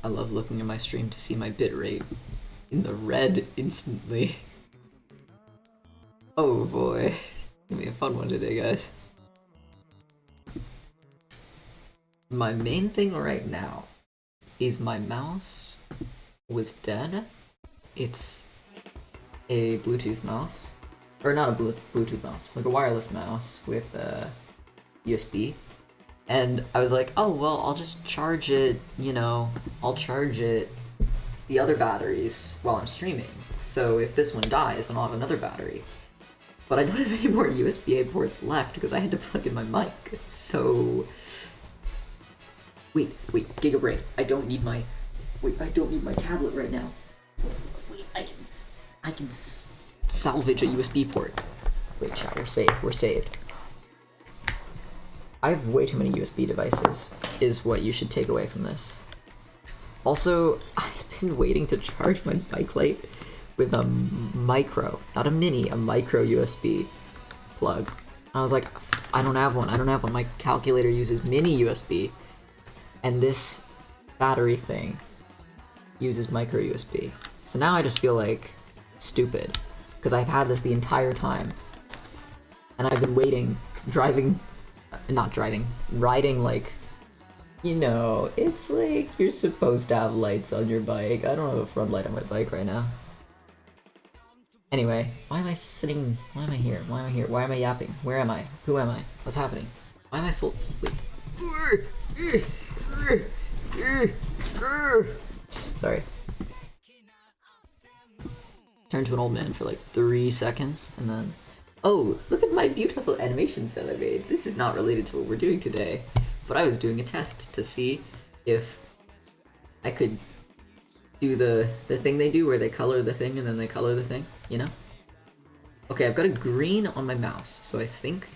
I love looking at my stream to see my bitrate in the red instantly. Oh boy. Gonna be a fun one today, guys. My main thing right now is my mouse was dead. It's a Bluetooth mouse. Or not a Bluetooth mouse, like a wireless mouse with USB. And I was like, oh, well, I'll just charge it, you know, I'll charge it the other batteries while I'm streaming. So if this one dies, then I'll have another battery. But I don't have any more USB-A ports left because I had to plug in my mic. So... Wait, Gigabrain, I don't need my tablet right now. Wait, I can salvage a USB port. Wait, chat, we're saved. I have way too many USB devices, is what you should take away from this. Also, I've been waiting to charge my bike light with a micro, not a mini, a micro USB plug. I was like, I don't have one. My calculator uses mini USB, and this battery thing uses micro USB. So now I just feel like stupid, because I've had this the entire time, and I've been waiting, riding like, you know, it's like you're supposed to have lights on your bike. I don't have a front light on my bike right now. Anyway, why am I sitting? Why am I here? Why am I yapping? Where am I? Who am I? What's happening? Why am I full? Wait. Sorry. Turn to an old man for like 3 seconds, and then... Oh, look at my beautiful animation set I made. This is not related to what we're doing today, but I was doing a test to see if I could do the thing they do where they color the thing and then they color the thing, you know? Okay, I've got a green on my mouse, so I think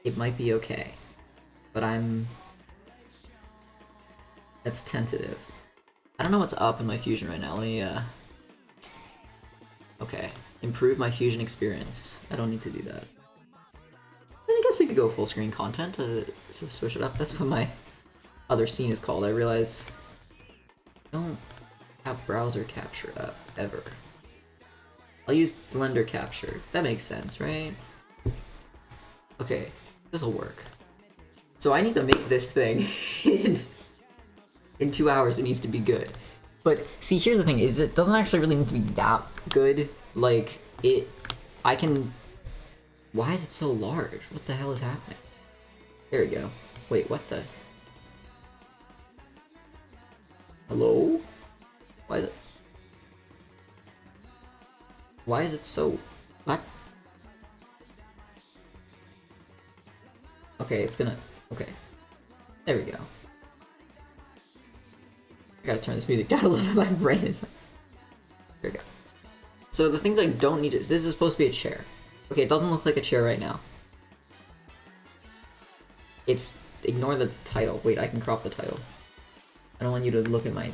it might be okay. But that's tentative. I don't know what's up in my Fusion right now. Let me, okay. Improve my Fusion experience. I don't need to do that. I guess we could go full screen content to switch it up. That's what my other scene is called. I realize I don't have browser capture up, ever. I'll use Blender capture. That makes sense, right? Okay, this'll work. So I need to make this thing in 2 hours. It needs to be good. But see, here's the thing, is it doesn't actually really need to be that good. Like, I can... Why is it so large? What the hell is happening? There we go. Wait, what the... Hello? Why is it so... What? Okay, it's gonna... Okay. There we go. I gotta turn this music down a little bit, my brain is like... There we go. So the things I don't need is... This is supposed to be a chair. Okay, it doesn't look like a chair right now. It's... Ignore the title. Wait, I can crop the title. I don't want you to look at my...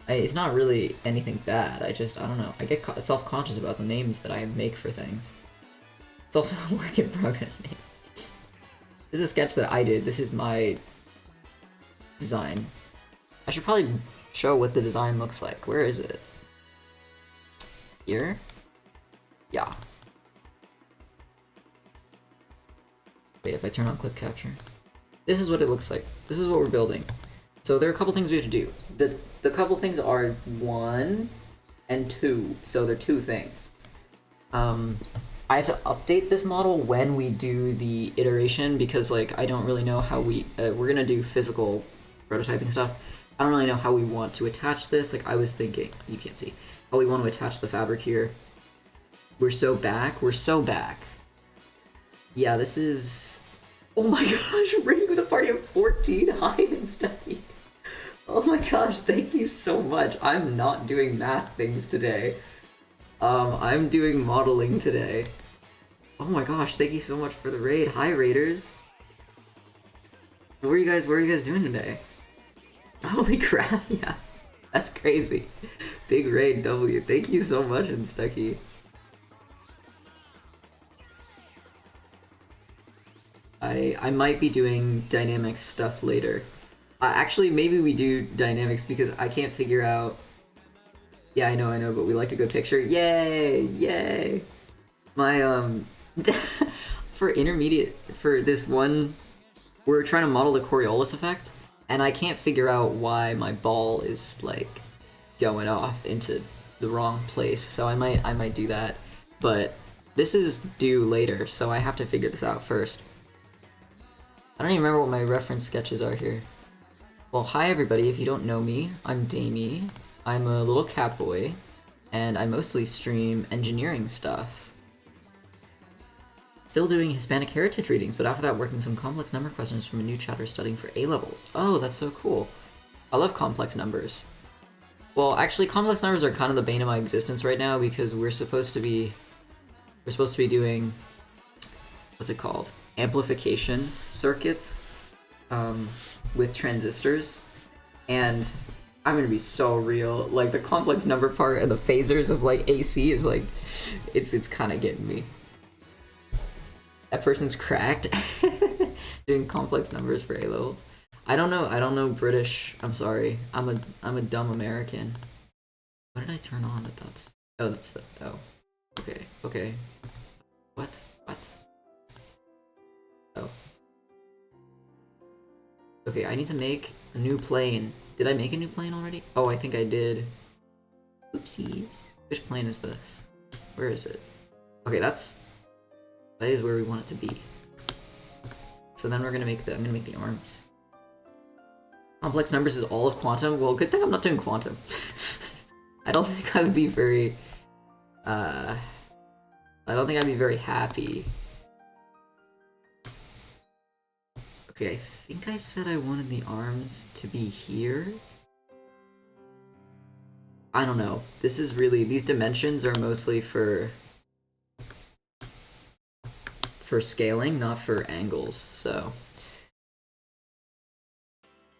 It's not really anything bad, I don't know. I get self-conscious about the names that I make for things. It's also a work in progress name. This is a sketch that I did. This is my design. I should probably show what the design looks like. Where is it? Here? Yeah. Wait, if I turn on clip capture. This is what it looks like. This is what we're building. So there are a couple things we have to do. The couple things are 1 and 2. So they're 2 things. I have to update this model when we do the iteration because like I don't really know how we're gonna do physical prototyping stuff. I don't really know how we want to attach this. Like I was thinking, you can't see, how we want to attach the fabric here. We're so back. Yeah, this is... Oh my gosh, raiding with a party of 14, hi and Stucky. Oh my gosh, thank you so much. I'm not doing math things today. I'm doing modeling today. Oh my gosh, thank you so much for the raid. Hi raiders. What are you guys doing today? Holy crap, yeah. That's crazy. Big raid W. Thank you so much, and Stucky. I might be doing dynamics stuff later. Actually, maybe we do dynamics because I can't figure out. Yeah, I know, but we like a good picture. Yay, yay! My for intermediate for this one, we're trying to model the Coriolis effect, and I can't figure out why my ball is like going off into the wrong place. So I might do that, but this is due later, so I have to figure this out first. I don't even remember what my reference sketches are here. Well, hi everybody, if you don't know me, I'm Damie. I'm a little catboy, and I mostly stream engineering stuff. Still doing Hispanic heritage readings, but after that working some complex number questions from a new chapter studying for A-levels. Oh, that's so cool. I love complex numbers. Well, actually, complex numbers are kind of the bane of my existence right now because we're supposed to be doing, what's it called? Amplification circuits with transistors, and I'm gonna be so real. Like the complex number part and the phasors of like AC is like, it's kind of getting me. That person's cracked doing complex numbers for A-levels. I don't know British. I'm sorry. I'm a dumb American. What did I turn on that that's? Oh, that's the. Oh, okay. What? Oh. Okay, I need to make a new plane. Did I make a new plane already? Oh, I think I did. Oopsies. Which plane is this? Where is it? Okay, that is where we want it to be. So then we're gonna make I'm gonna make the arms. Complex numbers is all of quantum. Well, good thing I'm not doing quantum. I don't think I would be very. I don't think I'd be very happy. Okay, I think I said I wanted the arms to be here. I don't know. This is really, these dimensions are mostly for scaling, not for angles, so.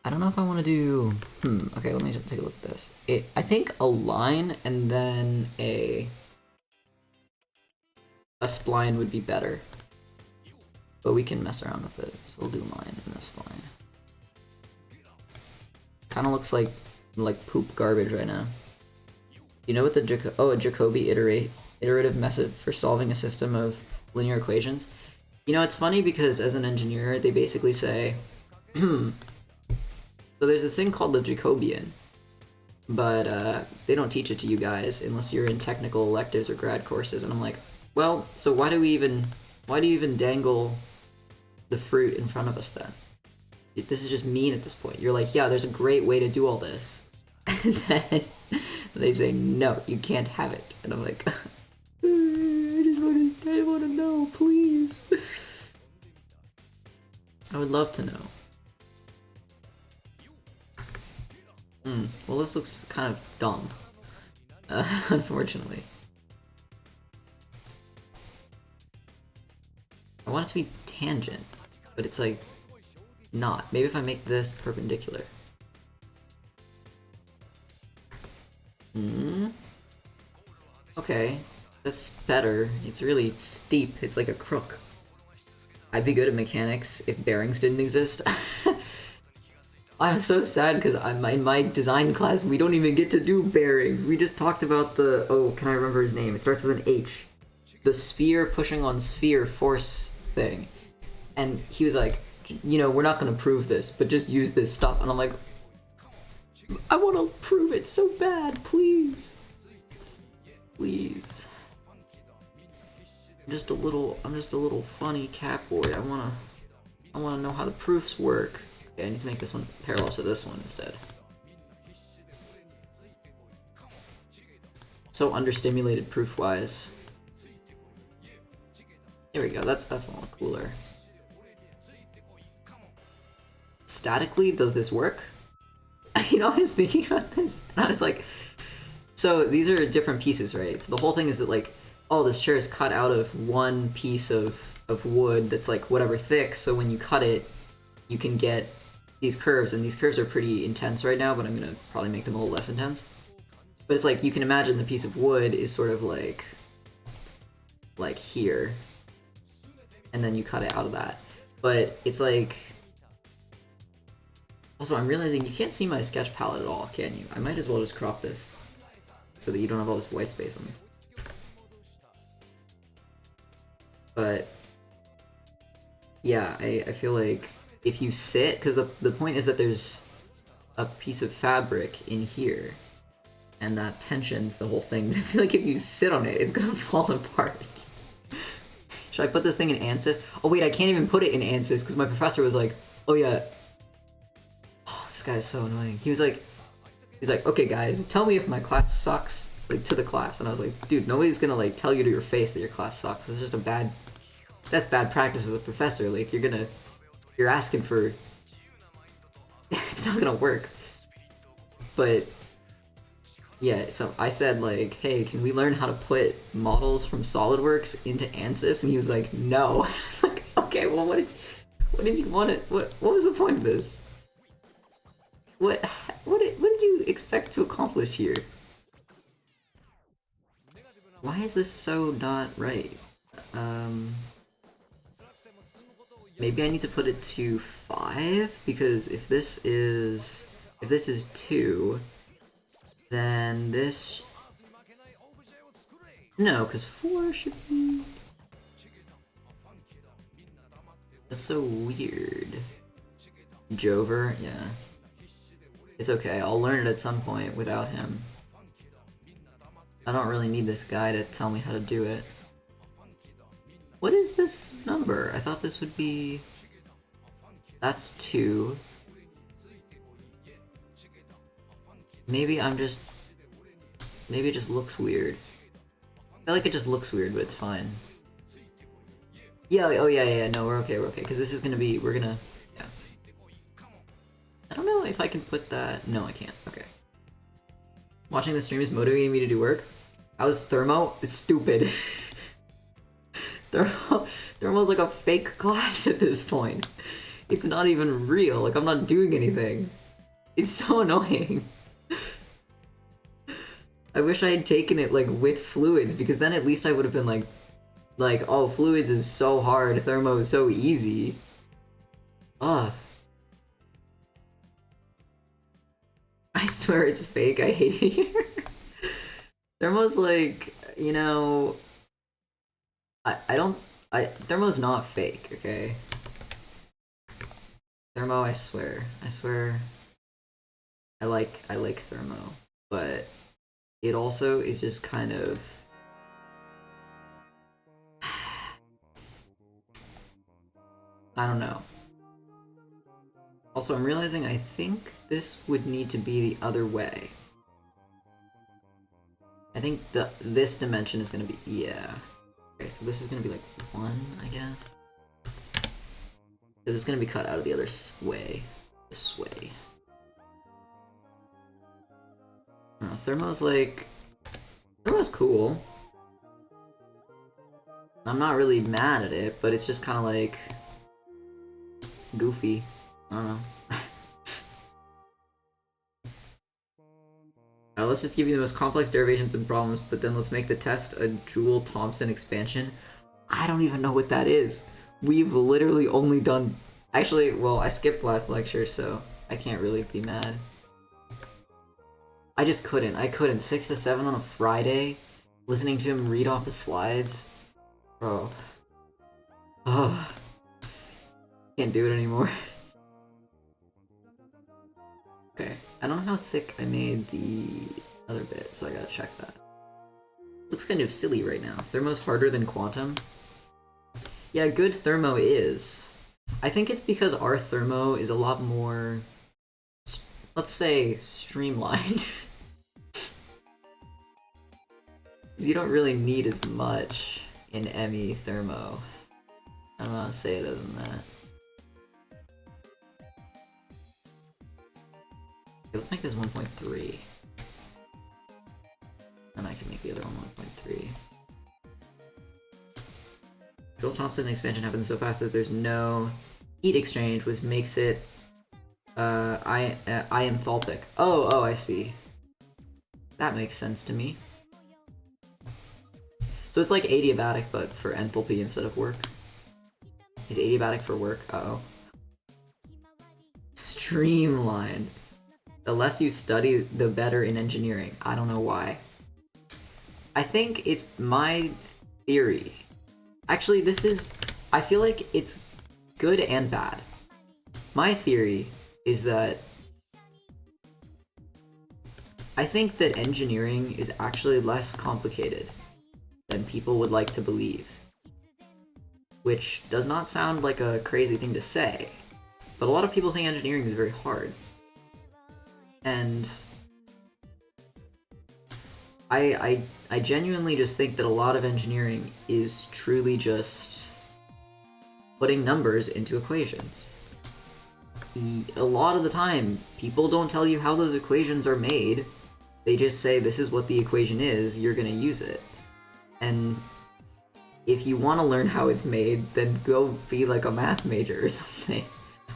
I don't know if I want to do, okay, let me just take a look at this. I think a line and then a spline would be better. But we can mess around with it, so we'll do line and a spline. Kind of looks like poop garbage right now. You know what the a Jacobi iterative method for solving a system of linear equations? You know, it's funny because as an engineer, they basically say, so there's this thing called the Jacobian, but they don't teach it to you guys unless you're in technical electives or grad courses. And I'm like, well, so why do you even dangle the fruit in front of us then? This is just mean at this point. You're like, yeah, there's a great way to do all this. And then they say, no, you can't have it. And I'm like, I want to know, please. I would love to know. Well, this looks kind of dumb, unfortunately. I want it to be tangent, but it's like not. Maybe if I make this perpendicular. Okay, that's better. It's really steep. It's like a crook. I'd be good at mechanics if bearings didn't exist. I'm so sad because in my design class we don't even get to do bearings. We just talked about the, oh, can I remember his name? It starts with an H. The sphere pushing on sphere force thing. And he was like, you know, we're not going to prove this, but just use this stuff. And I'm like, I want to prove it so bad, please. Please. I'm just a little funny catboy. I want to know how the proofs work. Okay, I need to make this one parallel to this one instead. So understimulated proof-wise. There we go, that's a lot cooler. Statically, does this work? You know, I was thinking about this, and I was like, so these are different pieces, right? So the whole thing is that like, oh, this chair is cut out of one piece of wood that's like whatever thick, so when you cut it, you can get these curves, and these curves are pretty intense right now, but I'm gonna probably make them a little less intense. But it's like, you can imagine the piece of wood is sort of like here, and then you cut it out of that. But it's like, Also, I'm realizing you can't see my sketch palette at all, can you? I might as well just crop this so that you don't have all this white space on this. But yeah, I feel like if you sit, because the point is that there's a piece of fabric in here, and that tensions the whole thing. I feel like if you sit on it, it's gonna fall apart. Should I put this thing in ANSYS? Oh wait, I can't even put it in ANSYS because my professor was like, oh yeah. Oh, this guy is so annoying. He's like, okay guys, tell me if my class sucks, like to the class. And I was like, dude, nobody's gonna like tell you to your face that your class sucks. It's just that's bad practice as a professor. Like you're asking for, it's not gonna work. But yeah, so I said like, hey, can we learn how to put models from SolidWorks into ANSYS? And he was like, no. I was like, okay, well, what did you want it? What was the point of this? What did you expect to accomplish here? Why is this so not right? Maybe I need to put it to 5 because if this is 2. Then this... No, because 4 should be... That's so weird. Jover? Yeah. It's okay, I'll learn it at some point without him. I don't really need this guy to tell me how to do it. What is this number? I thought this would be... That's 2. Maybe it just looks weird. I feel like it just looks weird, but it's fine. Yeah, oh yeah, no, we're okay, because this is gonna be, yeah. I don't know if I can put that, no I can't, okay. Watching the stream is motivating me to do work. How's Thermo? It's stupid. Thermo's like a fake class at this point. It's not even real, like I'm not doing anything. It's so annoying. I wish I had taken it like with fluids because then at least I would have been like, oh, fluids is so hard, thermo is so easy. Ugh. I swear it's fake, I hate it here. Thermo's like, you know, Thermo's not fake, okay? Thermo, I swear, I like Thermo, but it also is just kind of... I don't know. Also, I'm realizing I think this would need to be the other way. I think this dimension is gonna be... yeah. Okay, so this is gonna be like 1, I guess. Because it's gonna be cut out of the other way. This way. I don't know, Thermo's cool. I'm not really mad at it, but it's just kind of like goofy. I don't know. Let's just give you the most complex derivations and problems, but then let's make the test a Joule-Thomson expansion. I don't even know what that is. We've literally only done... Actually, well, I skipped last lecture, so I can't really be mad. I just couldn't. I couldn't. 6 to 7 on a Friday, listening to him read off the slides. Bro. Ugh. Can't do it anymore. Okay. I don't know how thick I made the other bit, so I gotta check that. Looks kind of silly right now. Thermo's harder than Quantum. Yeah, good Thermo is. I think it's because our Thermo is a lot more, let's say, streamlined. You don't really need as much in ME Thermo. I don't know how to say it other than that. Okay, let's make this 1.3. Then I can make the other one 1.3. Joule-Thomson expansion happens so fast that there's no heat exchange, which makes it ienthalpic. Oh, I see. That makes sense to me. So it's like adiabatic, but for enthalpy instead of work. Is adiabatic for work? Uh-oh. streamlined. The less you study, the better in engineering. I don't know why. I think it's my theory. Actually, I feel like it's good and bad. My theory is that I think that engineering is actually less complicated than people would like to believe. Which does not sound like a crazy thing to say, but a lot of people think engineering is very hard. And I genuinely just think that a lot of engineering is truly just putting numbers into equations. A lot of the time, people don't tell you how those equations are made. They just say, this is what the equation is, you're gonna use it. And if you want to learn how it's made, then go be like a math major or something.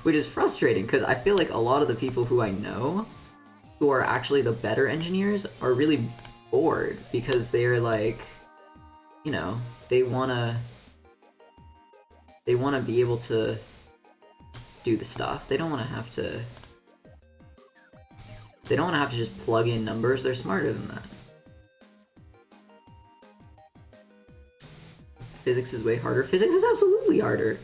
Which is frustrating, because I feel like a lot of the people who I know who are actually the better engineers are really bored, because they're like, you know, they wanna be able to do the stuff. They don't wanna have to just plug in numbers. They're smarter than that. Physics is way harder. Physics is absolutely harder.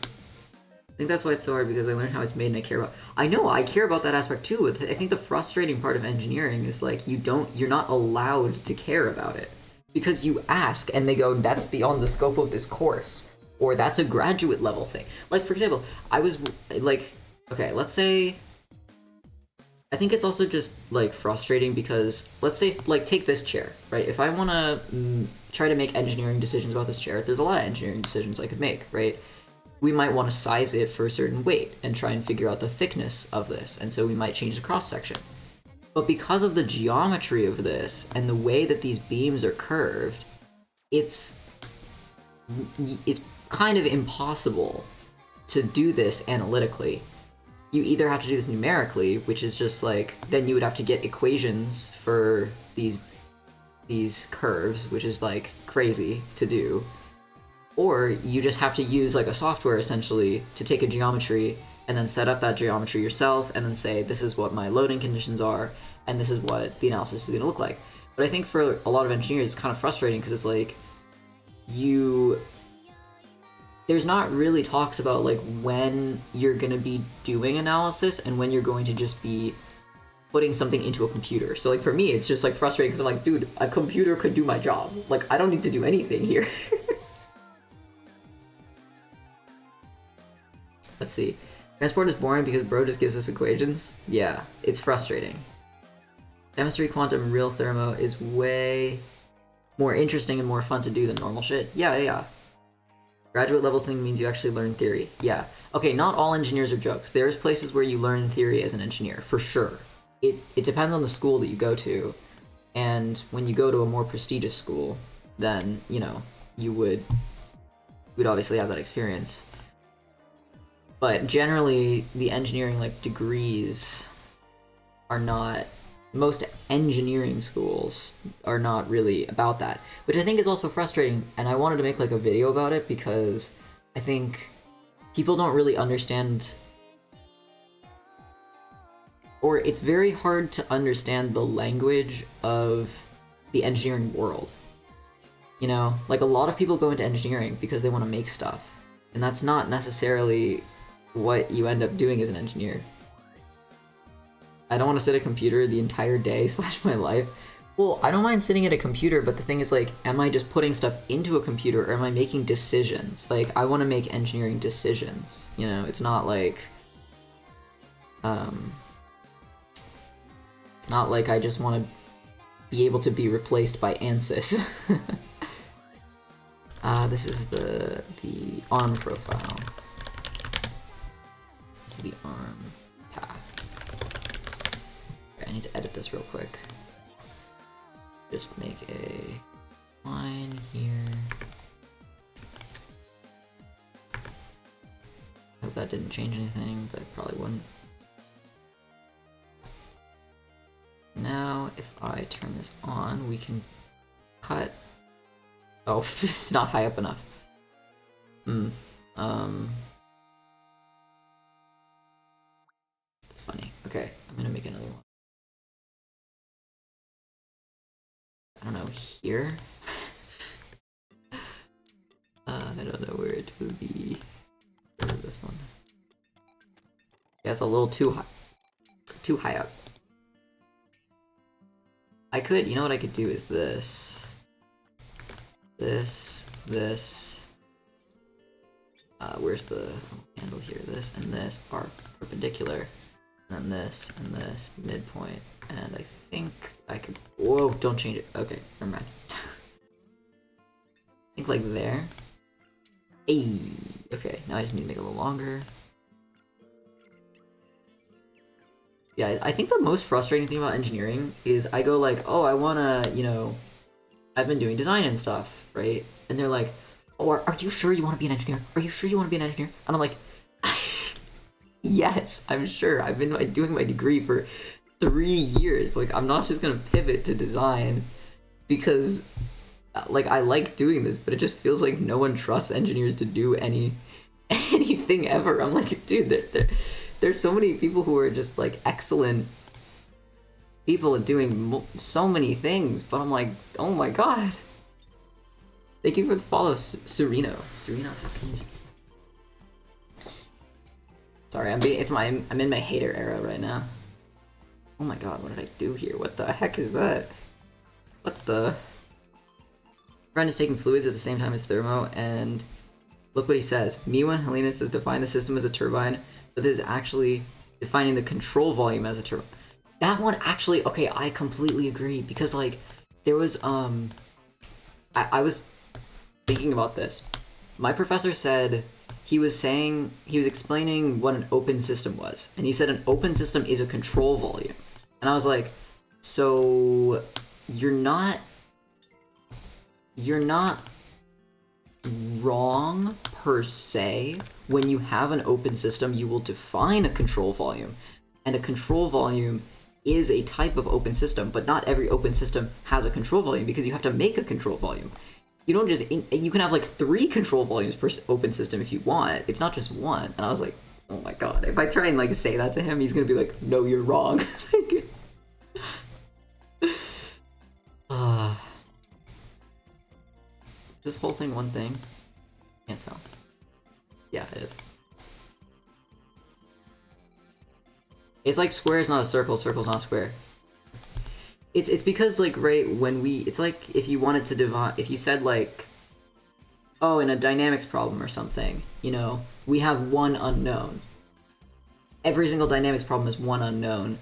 I think that's why it's so hard, because I learned how it's made and I care about. I know, I care about that aspect too. I think the frustrating part of engineering is like you're not allowed to care about it, because you ask and they go, that's beyond the scope of this course, or that's a graduate level thing. Like, for example, I was like, okay, let's say, I think it's also just like frustrating because, let's say, like, take this chair, right? If I want to try to make engineering decisions about this chair, there's a lot of engineering decisions I could make, right? We might want to size it for a certain weight and try and figure out the thickness of this, and so we might change the cross section. But because of the geometry of this and the way that these beams are curved, it's kind of impossible to do this analytically. You either have to do this numerically, which is just like, then you would have to get equations for these curves, which is like crazy to do, or you just have to use like a software essentially to take a geometry and then set up that geometry yourself and then say, this is what my loading conditions are and this is what the analysis is going to look like. But I think for a lot of engineers it's kind of frustrating, because it's like there's not really talks about like when you're going to be doing analysis and when you're going to just be putting something into a computer. So like for me, it's just like frustrating, because I'm like, dude, a computer could do my job. Like, I don't need to do anything here. Let's see. Transport is boring because bro just gives us equations. Yeah, it's frustrating. Chemistry, quantum, real thermo is way more interesting and more fun to do than normal shit. Yeah. Graduate level thing means you actually learn theory. Yeah. Okay, not all engineers are jokes. There's places where you learn theory as an engineer, for sure. It depends on the school that you go to, and when you go to a more prestigious school, then, you know, you would obviously have that experience. But generally, the engineering like degrees are not, most engineering schools are not really about that, which I think is also frustrating, and I wanted to make like a video about it because I think people don't really understand, or it's very hard to understand the language of the engineering world. You know, like a lot of people go into engineering because they want to make stuff, and that's not necessarily what you end up doing as an engineer. I don't want to sit at a computer the entire day / my life. Well, I don't mind sitting at a computer, but the thing is, like, am I just putting stuff into a computer, or am I making decisions? Like, I want to make engineering decisions, you know? It's not like, it's not like I just want to be able to be replaced by ANSYS. This is the arm profile. This is the arm path. Okay, I need to edit this real quick. Just make a line here. Hope that didn't change anything, but it probably wouldn't. Now, if I turn this on, we can cut. Oh, it's not high up enough. That's funny. here. I don't know where it will be. This one. Yeah, it's a little too high. Too high up. I could, you know what I could do is this. This. Where's the handle here? This and this are perpendicular. And then this and this, midpoint. And I think I could, whoa, don't change it. Okay, never mind. I think like there. Hey, okay, now I just need to make it a little longer. Yeah, I think the most frustrating thing about engineering is I go like, oh, I wanna, you know, I've been doing design and stuff, right? And they're like, oh, are you sure you want to be an engineer? Are you sure you want to be an engineer? And I'm like, yes, I'm sure. I've been doing my degree for 3 years. Like, I'm not just gonna pivot to design because, like, I like doing this, but it just feels like no one trusts engineers to do anything ever. I'm like, dude, there's so many people who are just like excellent people at doing so many things, but I'm like, oh my god. Thank you for the follow, Sereno. Sereno, how can you? Sorry, I'm in my hater era right now. Oh my god, what did I do here? What the heck is that? What the? Friend is taking fluids at the same time as thermo, and look what he says. Miwa and Helena says define the system as a turbine, but this is actually defining the control volume as a turbine. That one actually, okay, I completely agree, because like there was I was thinking about this. My professor said he was explaining what an open system was, and he said an open system is a control volume. And I was like, so you're not wrong per se. When you have an open system, you will define a control volume, and a control volume is a type of open system, but not every open system has a control volume because you have to make a control volume. You don't just, you can have like 3 control volumes per open system if you want. It's not just one. And I was like, oh my god, if I try and like say that to him, he's gonna be like, no, you're wrong. This whole thing one thing? Can't tell. Yeah, it is. It's like square is not a circle, circle's not a square. It's because like, right, when it's like if you wanted to divide, if you said like, oh, in a dynamics problem or something, you know, we have one unknown. Every single dynamics problem is one unknown.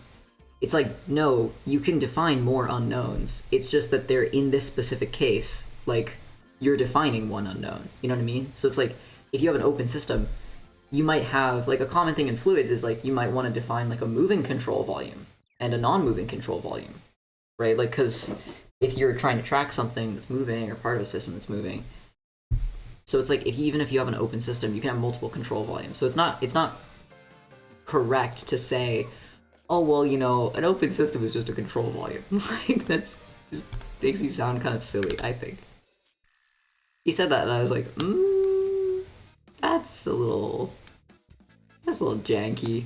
It's like, no, you can define more unknowns. It's just that they're in this specific case, like, you're defining one unknown. You know what I mean? So it's like, if you have an open system, you might have, like, a common thing in fluids is like, you might want to define like a moving control volume and a non-moving control volume, right? Like, because if you're trying to track something that's moving or part of a system that's moving, so it's like, even if you have an open system, you can have multiple control volumes. So it's not correct to say, oh, well, you know, an open system is just a control volume. Like, that's just makes you sound kind of silly, I think. He said that, and I was like, that's a little janky.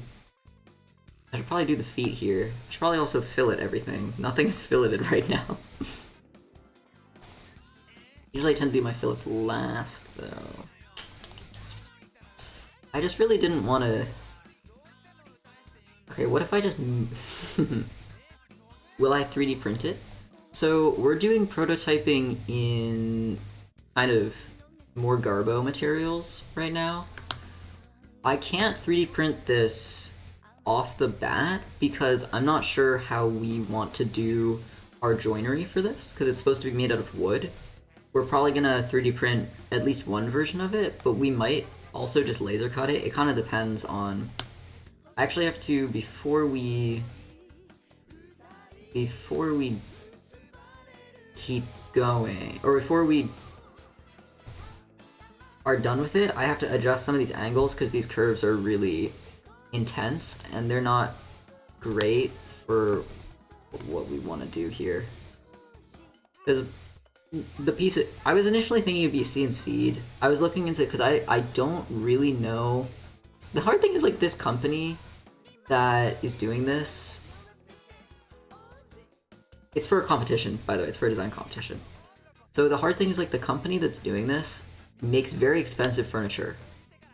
I should probably do the feet here. I should probably also fillet everything. Nothing is filleted right now. Usually I tend to do my fillets last, though. I just really didn't want to... Okay, what if I just... Will I 3D print it? So we're doing prototyping in kind of more Garbo materials right now. I can't 3D print this off the bat because I'm not sure how we want to do our joinery for this, because it's supposed to be made out of wood. We're probably gonna 3D print at least one version of it, but we might also just laser cut it. It kind of depends on... I actually have to, before we keep going, or before we are done with it, I have to adjust some of these angles because these curves are really intense and they're not great for what we want to do here. Because the piece I was initially thinking it'd be CNC'd. I was looking into it because I don't really know. The hard thing is, like, this company that is doing this, It's for a competition, by the way. It's for a design competition. So the hard thing is like the company that's doing this makes very expensive furniture.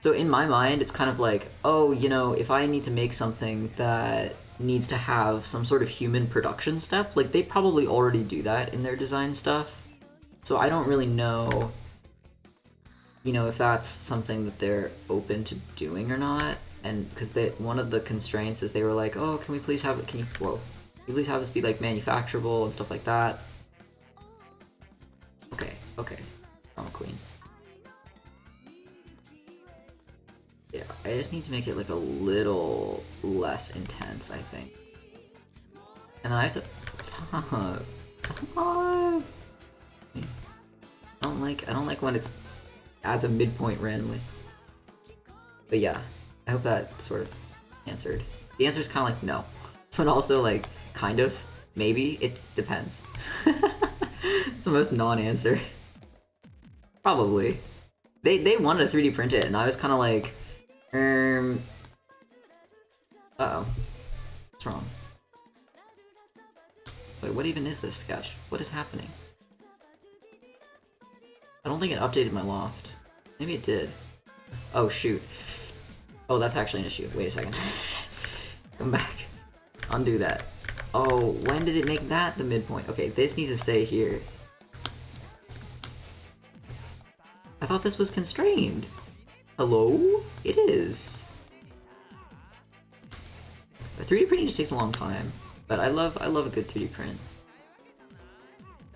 So in my mind, it's kind of like, oh, you know, if I need to make something that needs to have some sort of human production step, like they probably already do that in their design stuff. So I don't really know, you know, if that's something that they're open to doing or not. And because one of the constraints is they were like, oh, can we please have it? Can you please have this be like manufacturable and stuff like that? Okay, I'm a queen. Yeah, I just need to make it like a little less intense, I think. And then I have to stop. I don't like when it's adds a midpoint randomly. But yeah, I hope that sort of answered. The answer is kind of like no, but also like kind of, maybe, it depends. It's the most non-answer. Probably. They wanted to 3D print it, and I was kind of like, uh-oh. What's wrong? Wait, what even is this sketch? What is happening? I don't think it updated my loft. Maybe it did. Oh, shoot. Oh, that's actually an issue. Wait a second. Come back. Undo that. Oh, when did it make that the midpoint? Okay, this needs to stay here. I thought this was constrained. Hello? It is. 3D printing just takes a long time, but I love a good 3D print.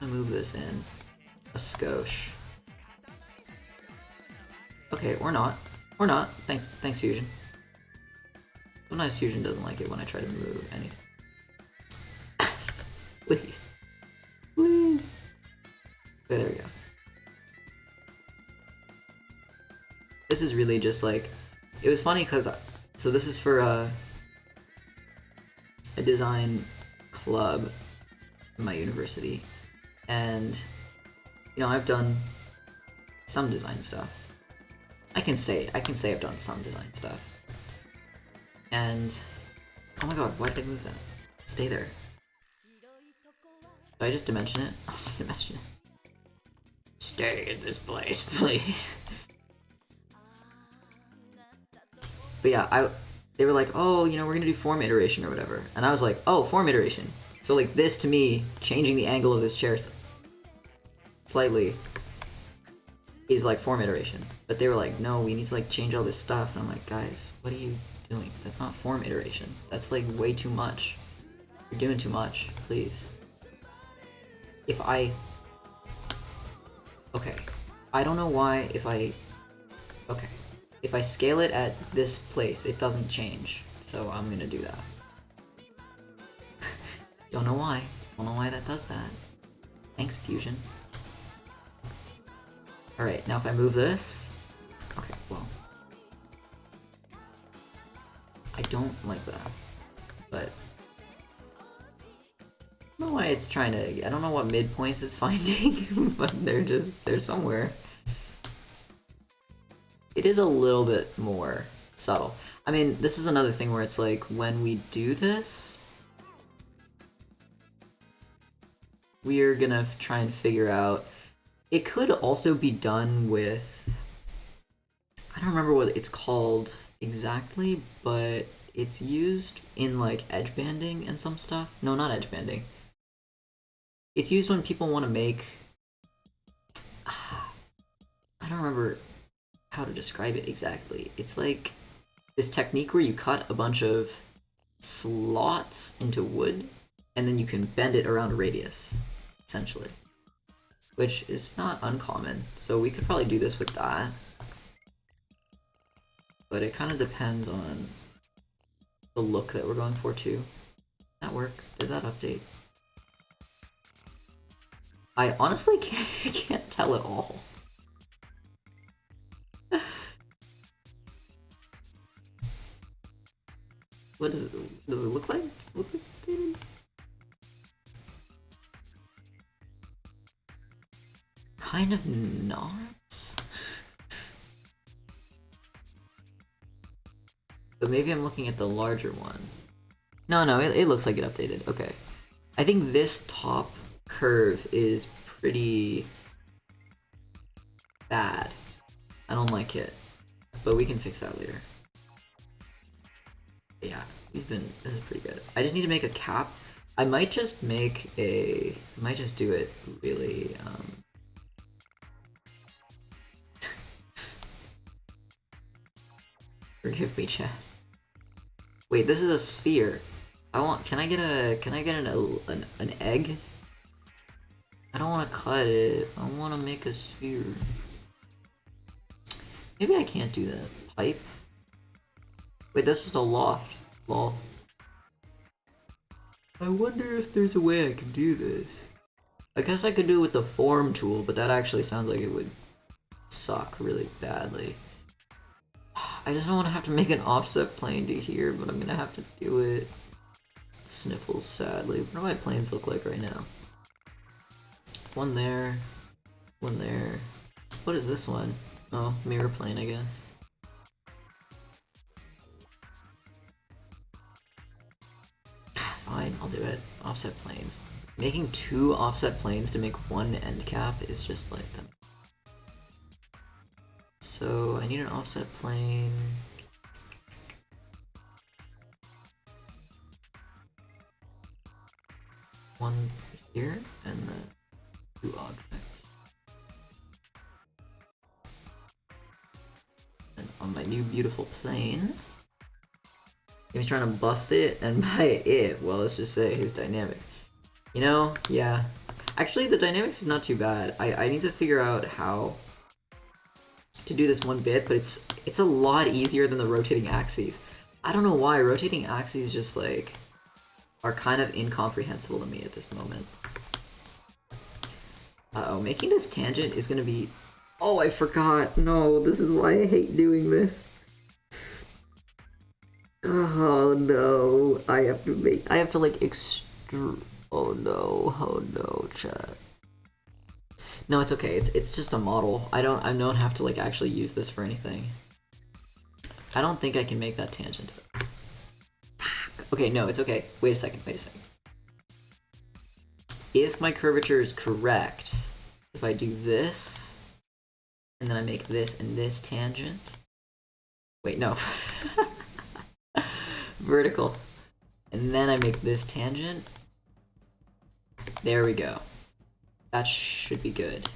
I'm gonna move this in a skosh. Okay, or not. Or not. Thanks, Fusion. Sometimes Fusion doesn't like it when I try to move anything. Please. Please. Okay, there we go. This is really just like, it was funny because, so this is for a design club in my university, and you know, I've done some design stuff. I can say I've done some design stuff. And oh my god, why did I move that? Stay there. Did I just dimension it? I'll just dimension it. Stay in this place, please. But yeah, they were like, oh, you know, we're gonna do form iteration or whatever. And I was like, oh, form iteration. So like this to me, changing the angle of this chair slightly is like form iteration. But they were like, no, we need to like change all this stuff. And I'm like, guys, what are you doing? That's not form iteration. That's like way too much. You're doing too much, please. Okay. I don't know why okay. If I scale it at this place, it doesn't change. So I'm gonna do that. Don't know why. Don't know why that does that. Thanks, Fusion. Alright, now if I move this... Okay, well... I don't like that. But... I don't know why it's trying to... I don't know what midpoints it's finding, but they're somewhere. It is a little bit more subtle. I mean, this is another thing where it's like, when we do this, we are gonna try and figure out... It could also be done with... I don't remember what it's called exactly, but it's used in like edge banding and some stuff. No, not edge banding. It's used when people want to make... I don't remember how to describe it exactly. It's like this technique where you cut a bunch of slots into wood, and then you can bend it around a radius, essentially. Which is not uncommon, so we could probably do this with that. But it kind of depends on the look that we're going for too. Did that work? Did that update? I honestly can't tell at all. What does it look like? Does it look like updated? Kind of not. But maybe I'm looking at the larger one. No, it looks like it updated. Okay. I think this top curve is pretty bad. I don't like it, but we can fix that later. Yeah, this is pretty good. I just need to make a cap. I might just do it really, forgive me, chat. Wait, this is a sphere. Can I get an egg? I don't want to cut it. I want to make a sphere. Maybe I can't do that. Pipe? Wait, that's just a loft. Lol. I wonder if there's a way I can do this. I guess I could do it with the form tool, but that actually sounds like it would suck really badly. I just don't want to have to make an offset plane to here, but I'm gonna have to do it. Sniffles, sadly. What do my planes look like right now? One there. One there. What is this one? Oh, mirror plane, I guess. Fine, I'll do it. Offset planes. Making 2 offset planes to make 1 end cap is just like them. So I need an offset plane. One here and then 2 objects. And on my new beautiful plane, he's trying to bust it, and by it, well, let's just say his dynamics. You know, yeah. Actually, the dynamics is not too bad. I need to figure out how to do this one bit, but it's a lot easier than the rotating axes. I don't know why. Rotating axes just like are kind of incomprehensible to me at this moment. Uh-oh, making this tangent is gonna be... Oh, I forgot. No, this is why I hate doing this. Oh no, I have to like oh no, chat. No, it's okay. It's just a model. I don't have to like actually use this for anything. I don't think I can make that tangent. Okay, no, it's okay. Wait a second. If my curvature is correct, if I do this, and then I make this and this tangent. Wait, no. Vertical. And then I make this tangent. There we go. That should be good.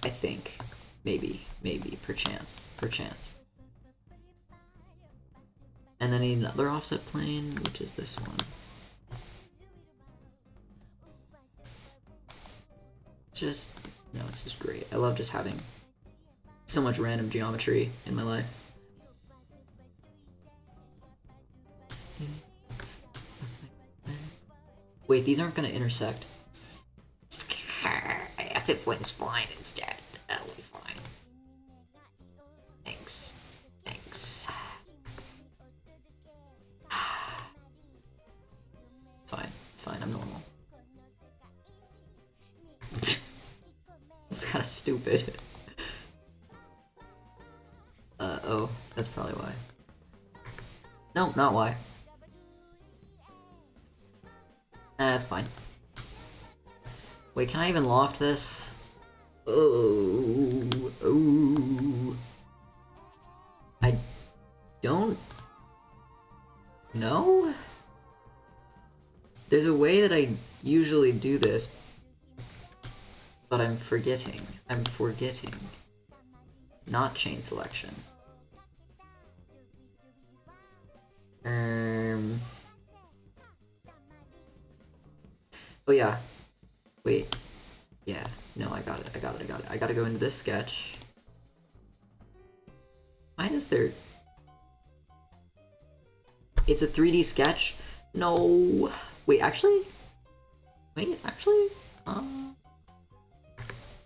I think. Maybe, perchance. And then I need another offset plane, which is this one. No, it's just great. I love just having so much random geometry in my life. Wait, these aren't gonna intersect. If it went spline instead, that'll be fine. Thanks. It's fine, I'm normal. It's kind of stupid. Oh, that's probably why. No, not why. That's fine. Wait, can I even loft this? Oh. I don't know? There's a way that I usually do this, but I'm forgetting. Not chain selection. Oh yeah. Wait. Yeah. No, I got it. I gotta go into this sketch. Why is there... It's a 3D sketch? No. Wait, actually?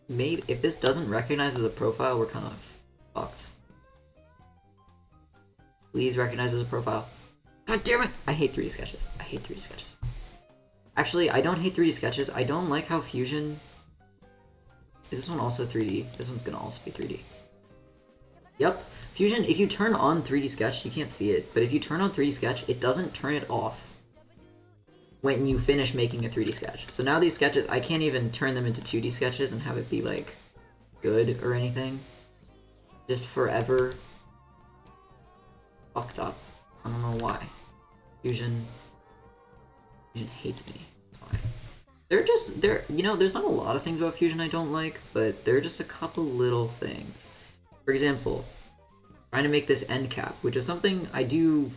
Maybe if this doesn't recognize as a profile, we're kind of fucked. Please recognize as a profile. God damn it! I hate 3D sketches. Actually, I don't hate 3D sketches. I don't like how Fusion... Is this one also 3D? This one's gonna also be 3D. Yep. Fusion, if you turn on 3D sketch, you can't see it, but if you turn on 3D sketch, it doesn't turn it off. when you finish making a 3D sketch. So now these sketches, I can't even turn them into 2D sketches and have it be like good or anything. Just forever fucked up. I don't know why. Fusion hates me. That's why. You know, there's not a lot of things about Fusion I don't like, but there are just a couple little things. For example, trying to make this end cap, which is something I do.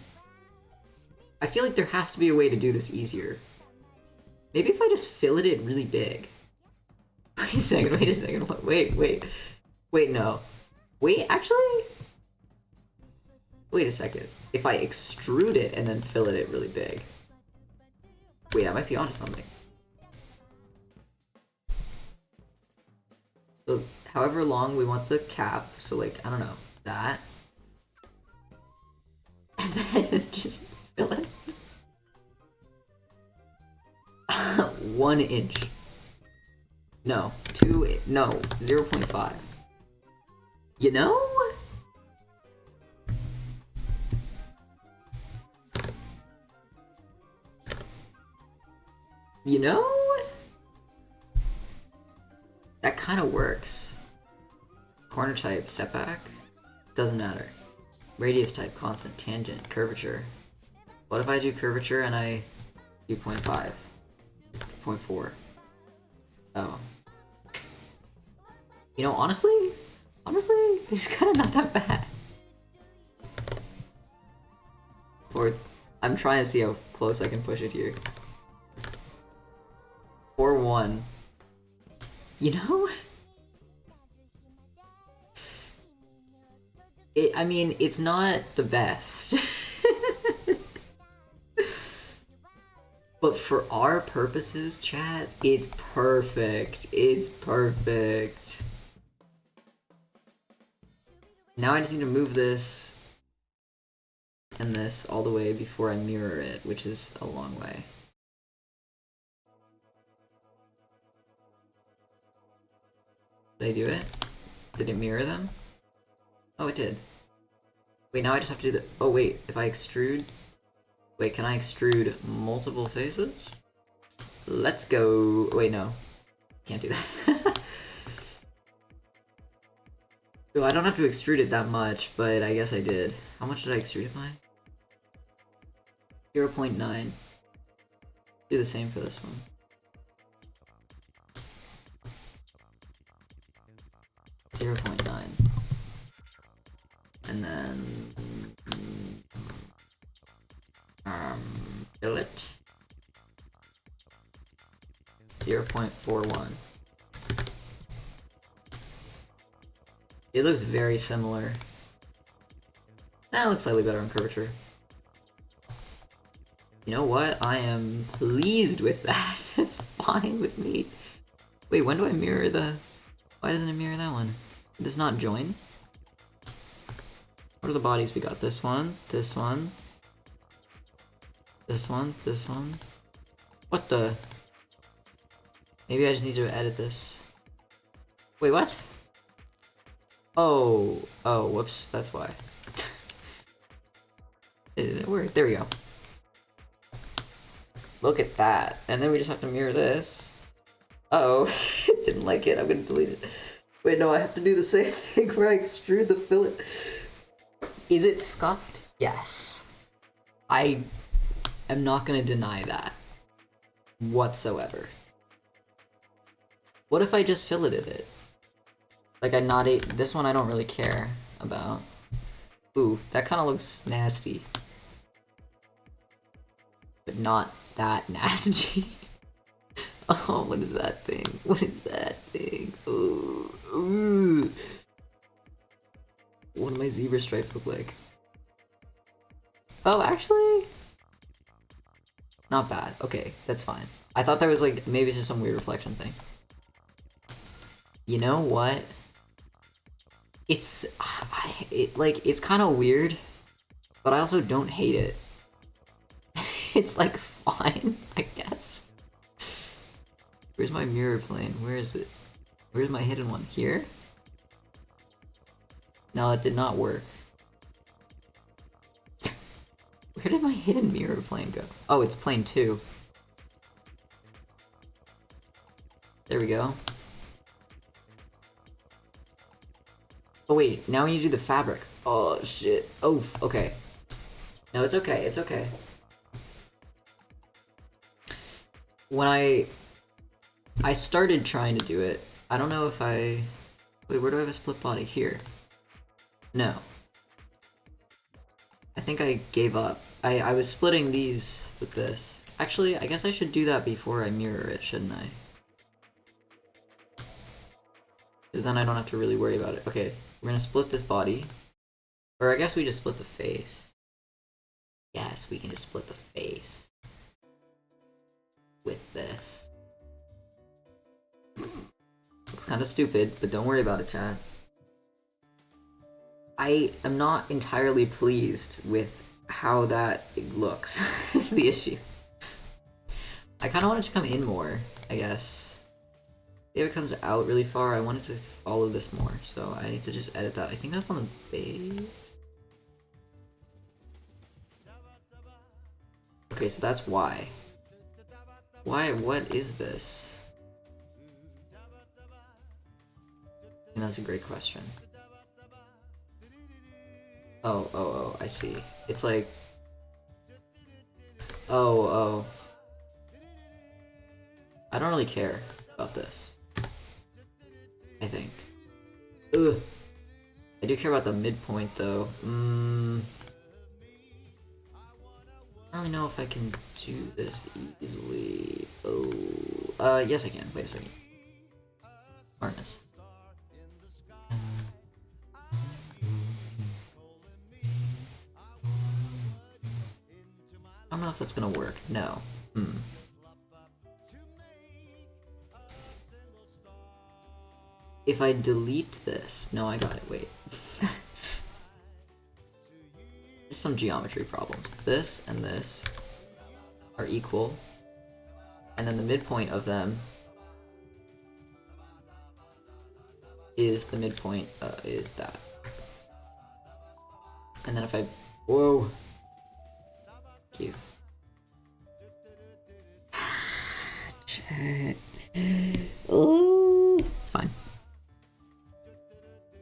I feel like there has to be a way to do this easier. Maybe if I just fillet it really big. Wait a second, wait, no. Wait, actually? Wait a second. If I extrude it and then fillet it really big. Wait, I might be onto something. So, however long we want the cap, so like, I don't know, that. And then just fill it. 1 inch. No, 2, no, 0.5. You know? You know? That kind of works. Corner type, setback, doesn't matter. Radius type, constant, tangent, curvature. What if I do curvature and I do 0.5? 0.4. Oh. You know, honestly, it's kind of not that bad. Or, I'm trying to see how close I can push it here. 4-1. You know? I mean, it's not the best. But for our purposes, chat, it's perfect. It's perfect. Now I just need to move this and this all the way before I mirror it, which is a long way. Did I do it? Did it mirror them? Oh, it did. Wait, now I just have to do the... Oh, wait. If I extrude... Wait, can I extrude multiple faces? Let's go... Wait, no. Can't do that. Oh, I don't have to extrude it that much, but I guess I did. How much did I extrude it by? 0.9. Do the same for this one. 0.9. And then... fillet. 0.41. It looks very similar. That looks slightly better on curvature. You know what? I am pleased with that. That's fine with me. Wait, when do I mirror the... Why doesn't it mirror that one? Did this not join? What are the bodies we got? This one, this one, this one, this one. What the? Maybe I just need to edit this. Wait, what? Oh, whoops, that's why. It didn't work. There we go. Look at that. And then we just have to mirror this. Uh-oh. Didn't like it. I'm gonna delete it. Wait, no, I have to do the same thing where I extrude the fillet. Is it scuffed? Yes. I am not gonna deny that. Whatsoever. What if I just filleted it? Like I not ate this one I don't really care about. Ooh, that kinda looks nasty. But not that nasty. Oh, what is that thing? What is that thing? Ooh, ooh. What do my zebra stripes look like? Oh, actually, not bad. Okay, that's fine. I thought there was like, maybe it's just some weird reflection thing. You know what? It's, it's kind of weird, but I also don't hate it. It's like fine, I guess. Where's my mirror plane? Where is it? Where's my hidden one? Here? No, that did not work. Where did my hidden mirror plane go? Oh, it's plane 2. There we go. Oh wait, now when you do the fabric. Oh shit. Oh, okay. No, it's okay, it's okay. When I started trying to do it, I don't know if I... Wait, where do I have a split body? Here. No. I think I gave up. I was splitting these with this. Actually, I guess I should do that before I mirror it, shouldn't I? Because then I don't have to really worry about it. Okay, we're gonna split this body. Or I guess we just split the face. Yes, we can just split the face. With this. Looks kind of stupid, but don't worry about it, chat. I am not entirely pleased with how that looks, is the issue. I kind of want it to come in more, I guess. If it comes out really far, I want it to follow this more, so I need to just edit that. I think that's on the base. Okay, so that's why. Why? What is this? And that's a great question. Oh, I see. It's like... Oh. I don't really care about this. I think. Ugh. I do care about the midpoint, though. I don't really know if I can do this easily. Oh, yes I can. Wait a second. Harness. I don't know if that's gonna work. No. If I delete this... No, I got it. Wait. Just some geometry problems. This and this are equal. And then the midpoint of them is the midpoint, is that. And then if I... Whoa! Cute. Check. Oh, it's fine.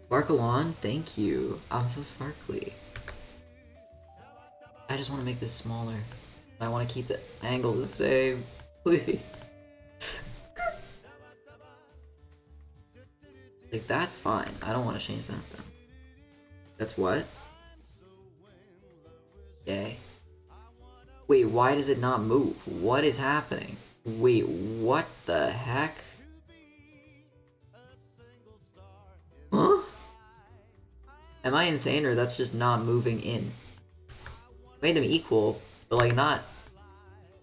Sparkle on, thank you. I'm so sparkly. I just want to make this smaller. I want to keep the angle the same, please. Like, that's fine. I don't want to change that though. That's what? Okay. Wait, why does it not move? What is happening? Wait, what the heck? Huh? Am I insane, or that's just not moving in? Made them equal, but like not...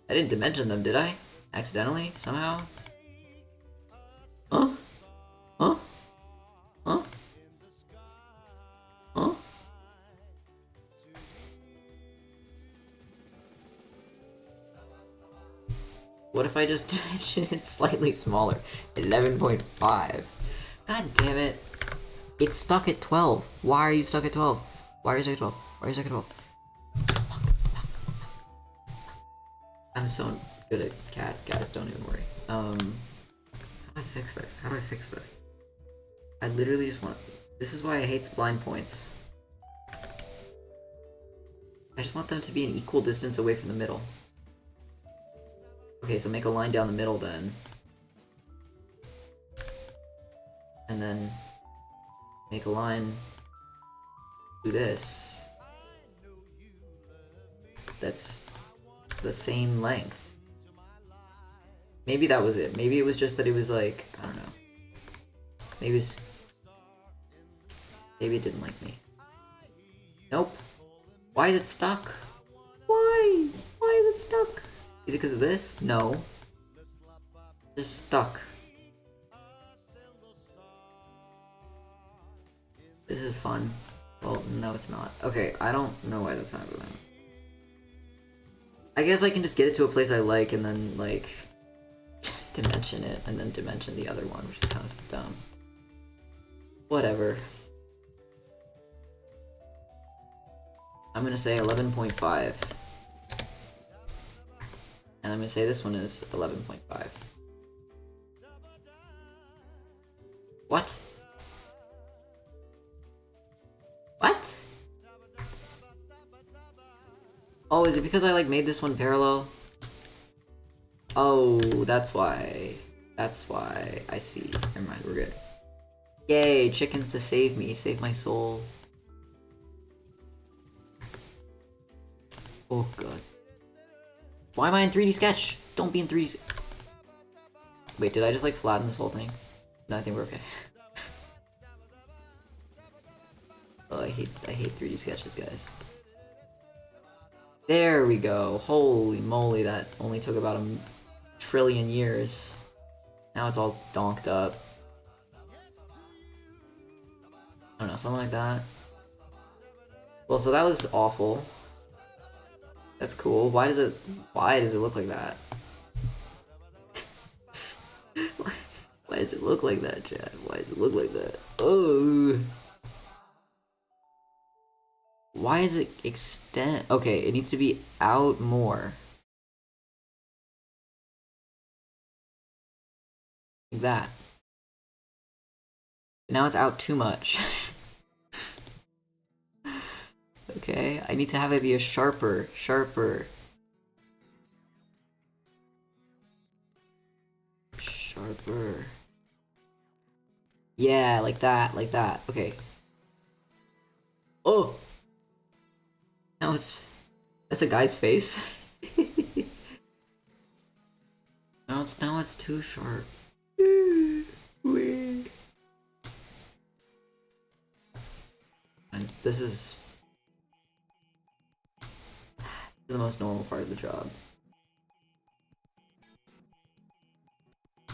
I didn't dimension them, did I? Accidentally? Somehow? Huh? Huh? Huh? Huh? What if I just dimension it slightly smaller? 11.5. God damn it. It's stuck at 12. Why are you stuck at 12? Why are you stuck at 12? Why are you stuck at 12? I'm so good at CAD, guys, don't even worry. How do I fix this? How do I fix this? I literally just want... This is why I hate spline points. I just want them to be an equal distance away from the middle. Okay, so make a line down the middle then. And then make a line do this. That's the same length. Maybe that was it. Maybe it was just that it was like, I don't know. Maybe it's... Maybe it didn't like me. Nope. Why is it stuck? Why? Why is it stuck? Is it because of this? No. It's just stuck. This is fun. Well, no it's not. Okay, I don't know why that's happening. I guess I can just get it to a place I like and then, like, dimension it and then dimension the other one, which is kind of dumb. Whatever. I'm gonna say 11.5. And I'm gonna say this one is 11.5. because I like made this one parallel? Oh, that's why. That's why. I see. Never mind, we're good. Yay, chickens to save me. Save my soul. Oh god. Why am I in 3D sketch? Don't be in 3D. Wait, did I just like flatten this whole thing? No, I think we're okay. Oh, I hate 3D sketches, guys. There we go. Holy moly, that only took about a trillion years. Now it's all donked up. I don't know, something like that. Well, so that looks awful. That's cool. Why does it look like that? Why does it look like that, Chad? Why does it look like that? Oh. Why is it extend? Okay, it needs to be out more. Like that. Now it's out too much. Okay, I need to have it be a sharper. Sharper. Yeah, like that, like that. Okay. Oh! Now that's a guy's face. now it's too sharp. And this is the most normal part of the job.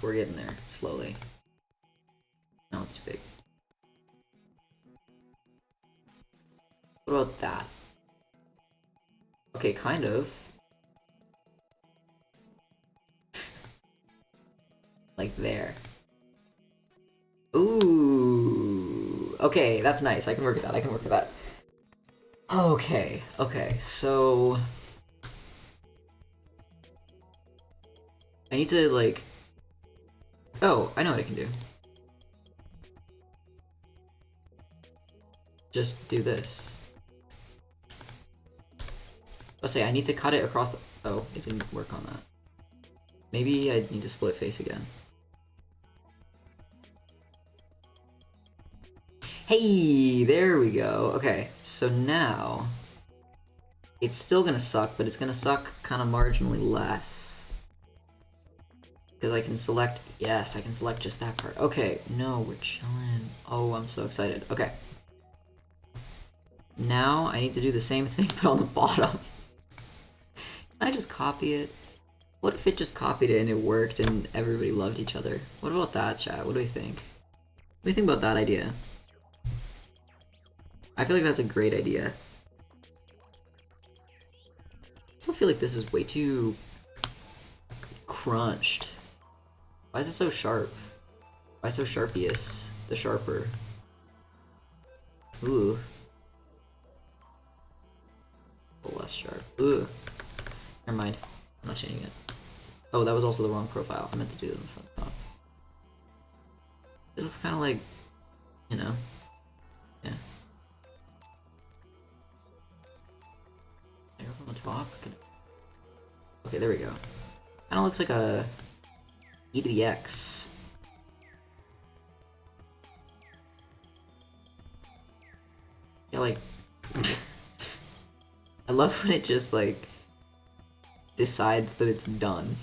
We're getting there, slowly. No, it's too big. What about that? Okay, kind of. Like there. Ooh. Okay, that's nice. I can work with that. I can work with that. Okay, okay, so... I need to, like... Oh, I know what I can do. Just do this. Let's say I need to cut it across the... Oh, it didn't work on that. Maybe I need to split face again. Hey, there we go. Okay, so now... It's still gonna suck, but it's gonna suck kind of marginally less. Because I can select... Yes, I can select just that part. Okay, no, we're chilling. Oh, I'm so excited. Okay. Now I need to do the same thing, but on the bottom. Can I just copy it? What if it just copied it and it worked and everybody loved each other? What about that, chat? What do we think? What do you think about that idea? I feel like that's a great idea. I still feel like this is way too crunched. Why is it so sharp? Why so sharpiest? The sharper. Ooh. A little less sharp. Ooh. Never mind. I'm not changing it. Oh, that was also the wrong profile. I meant to do it in the front top. This looks kind of like, you know, yeah. Can I go from the top? Okay, there we go. Kind of looks like a E to the X. Yeah, like, I love when it just like decides that it's done.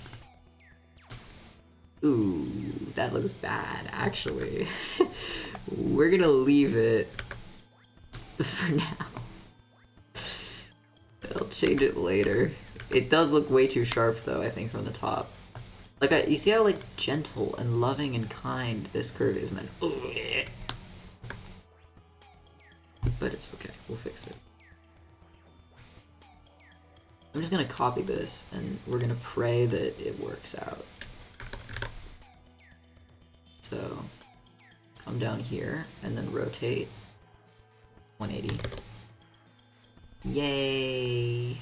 Ooh, that looks bad, actually. We're gonna leave it for now. I'll change it later. It does look way too sharp, though, I think, from the top. Like, you see how, like, gentle and loving and kind this curve is, and then... But it's okay, we'll fix it. I'm just gonna copy this, and we're gonna pray that it works out. So, come down here, and then rotate 180. Yay!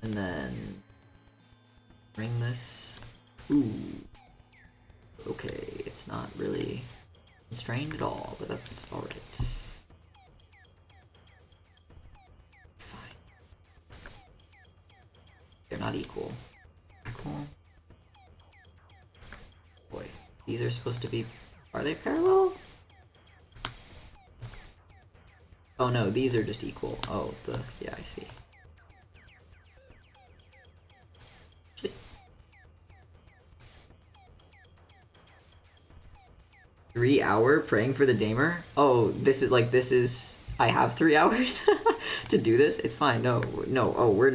And then bring this. Ooh. Okay, it's not really constrained at all, but that's alright. It's fine. They're not equal. Cool. Boy, these are supposed to be... Are they parallel? Oh no, these are just equal. Oh, yeah, I see. Shit. 3 hour praying for the damer? Oh, this is... I have 3 hours to do this? It's fine. No, oh, we're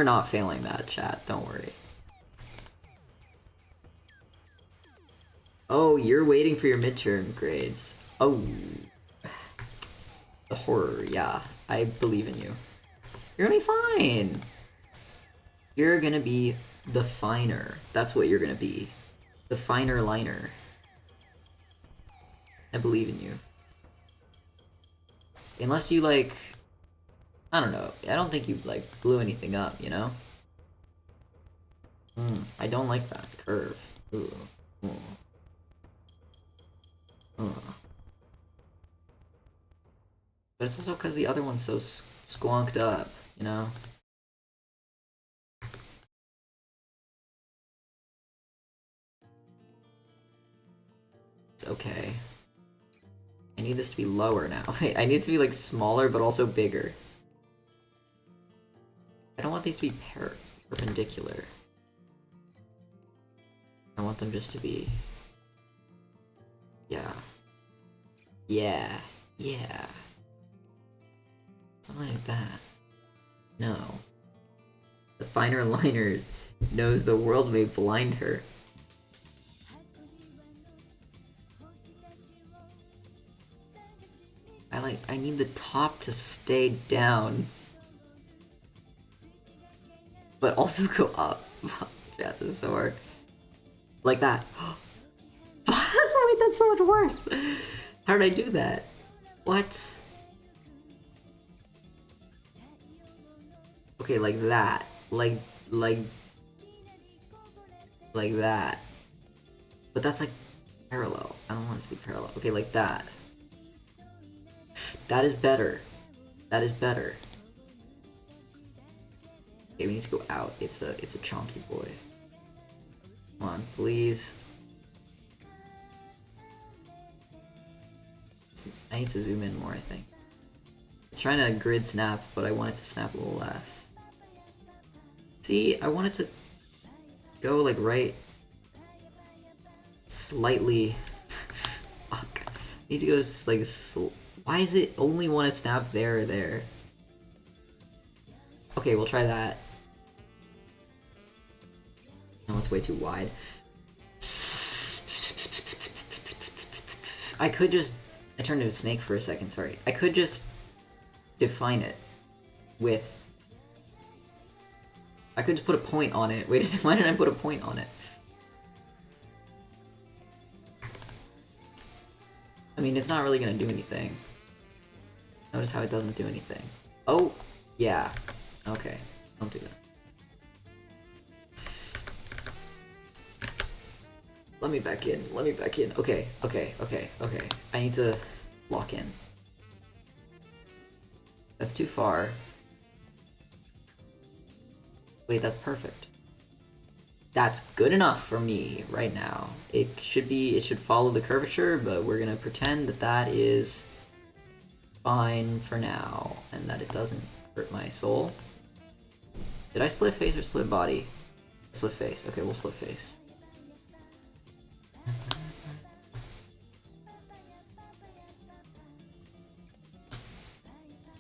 not failing that, chat. Don't worry. Oh, you're waiting for your midterm grades. Oh. The horror, yeah. I believe in you. You're gonna be fine. You're gonna be the finer. That's what you're gonna be. The finer liner. I believe in you. Unless you, like... I don't know. I don't think you, like, blew anything up, you know? I don't like that curve. Ooh. Ooh. But it's also because the other one's so squonked up, you know? It's okay. I need this to be lower now. I need it to be, like, smaller, but also bigger. I don't want these to be perpendicular. I want them just to be... Yeah. Yeah. Yeah. Something like that. No. The finer liners knows the world may blind her. I need the top to stay down. But also go up. Chat, this is so hard. Like that. Wait, that's so much worse. How did I do that? What? Okay, like that. Like that. But that's like parallel. I don't want it to be parallel. Okay, like that. That is better. That is better. Okay, we need to go out. It's a chonky boy. Come on, please. I need to zoom in more, I think. It's trying to grid snap, but I want it to snap a little less. See, I want it to go like right slightly. Fuck. I need to go like why does it only want to snap there or there? Okay, we'll try that. No, it's way too wide. I could just... I turned into a snake for a second, sorry. I could just define it with... I could just put a point on it. Wait a second, why didn't I put a point on it? I mean, it's not really gonna do anything. Notice how it doesn't do anything. Oh, yeah. Okay, don't do that. Let me back in. Let me back in. Okay. I need to lock in. That's too far. Wait, that's perfect. That's good enough for me right now. It should follow the curvature, but we're gonna pretend that that is fine for now, and that it doesn't hurt my soul. Did I split face or split body? Split face. Okay, we'll split face.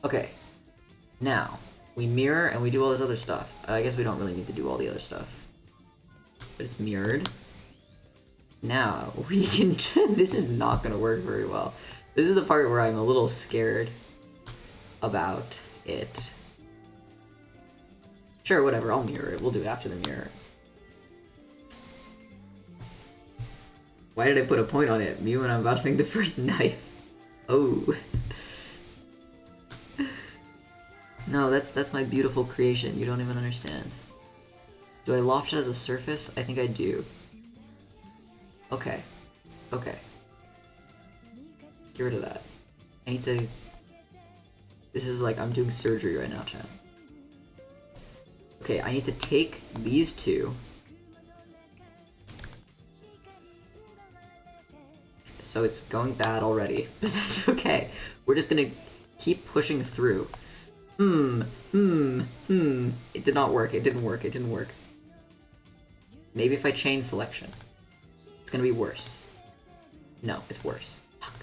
Okay, now we mirror and we do all this other stuff. I guess we don't really need to do all the other stuff, but it's mirrored. Now we can. This is not gonna work very well. This is the part where I'm a little scared about it. Sure, whatever. I'll mirror it. We'll do it after the mirror. Why did I put a point on it? Me when I'm about to make the first knife. Oh. No, that's my beautiful creation. You don't even understand. Do I loft it as a surface? I think I do. Okay. Okay. Get rid of that. I need to... This is like I'm doing surgery right now, chat. Okay, I need to take these two. So it's going bad already, but that's okay. We're just gonna keep pushing through. It did not work, it didn't work, it didn't work. Maybe if I change selection. It's gonna be worse. No, it's worse. Fuck.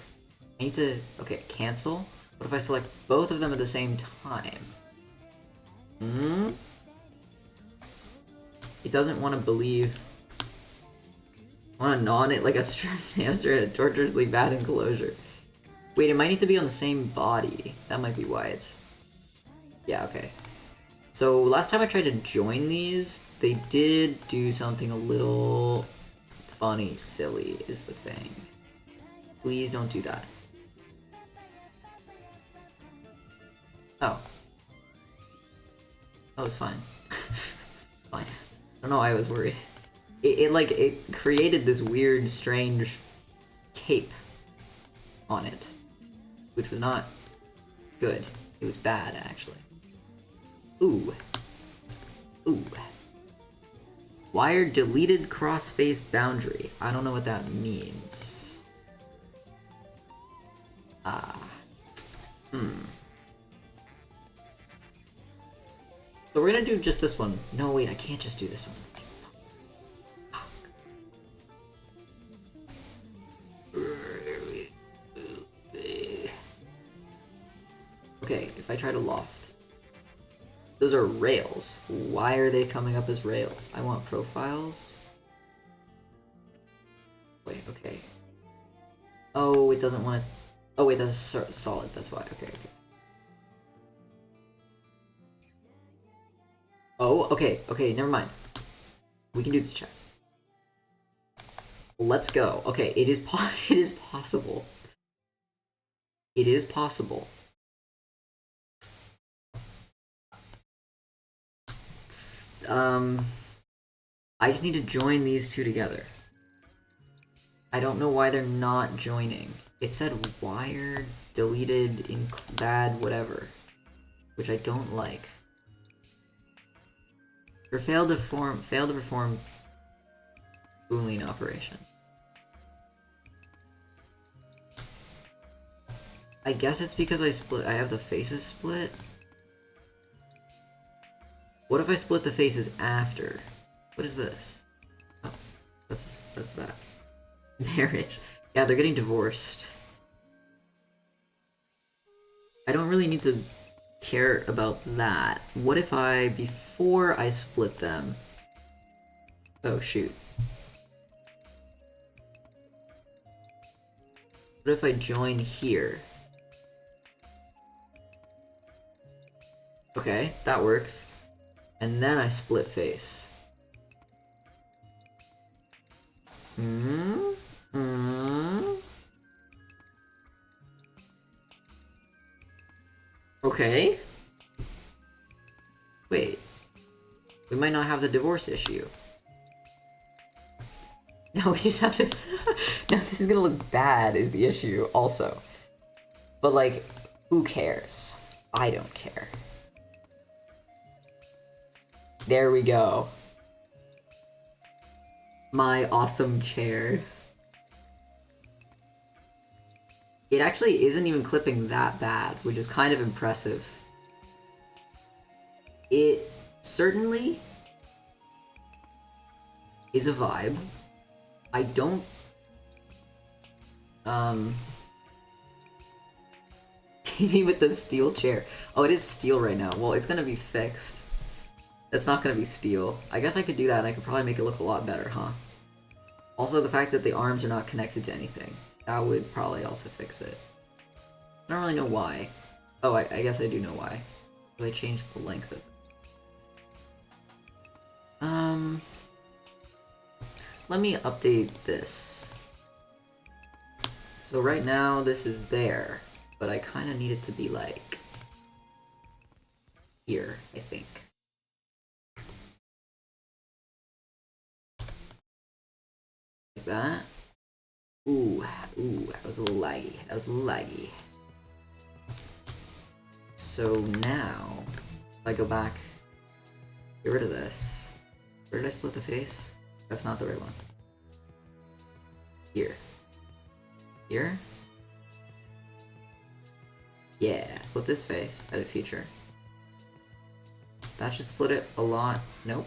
I need to... Okay, cancel. What if I select both of them at the same time? It doesn't want to believe... I want to gnaw on it like a stressed hamster at a torturously bad enclosure. Wait, it might need to be on the same body. That might be why it's... Yeah, okay. So last time I tried to join these, they did do something a little funny, silly is the thing. Please don't do that. Oh. Oh, it's fine. Fine. I don't know why I was worried. It created this weird, strange cape on it, which was not good. It was bad, actually. Ooh. Ooh. Wire deleted crossface boundary. I don't know what that means. So we're gonna do just this one. No, wait, I can't just do this one. Okay, if I try to loft. Those are rails. Why are they coming up as rails? I want profiles. Wait, okay. Oh, it doesn't want to... Oh, wait, that's solid. That's why. Okay, okay. Oh, okay, okay, never mind. We can do this, chat. Let's go. Okay, it is it is possible. It is possible. I just need to join these two together. I don't know why they're not joining. It said wire deleted in bad whatever, which I don't like. Or failed to perform Boolean operation. I guess it's because I have the faces split. What if I split the faces after? What is this? Oh, that's that. Marriage. Yeah, they're getting divorced. I don't really need to care about that. What if I, before I split them... Oh, shoot. What if I join here? Okay, that works. And then I split face. Okay. Wait. We might not have the divorce issue. No, we just have to... Now this is gonna look bad is the issue also. But like, who cares? I don't care. There we go. My awesome chair. It actually isn't even clipping that bad, which is kind of impressive. It certainly is a vibe. I don't... TV with the steel chair. Oh, it is steel right now. Well, it's gonna be fixed. That's not gonna be steel. I guess I could do that and I could probably make it look a lot better, huh? Also, the fact that the arms are not connected to anything. That would probably also fix it. I don't really know why. Oh, I guess I do know why. Because I changed the length of it. Let me update this. So right now, this is there. But I kind of need it to be like... here, I think. Like that. Ooh, that was a little laggy. That was a little laggy. So now, if I go back Get rid of this. Where did I split the face? That's not the right one. Here. Here? Yeah, split this face. Edit feature. That should split it a lot. Nope.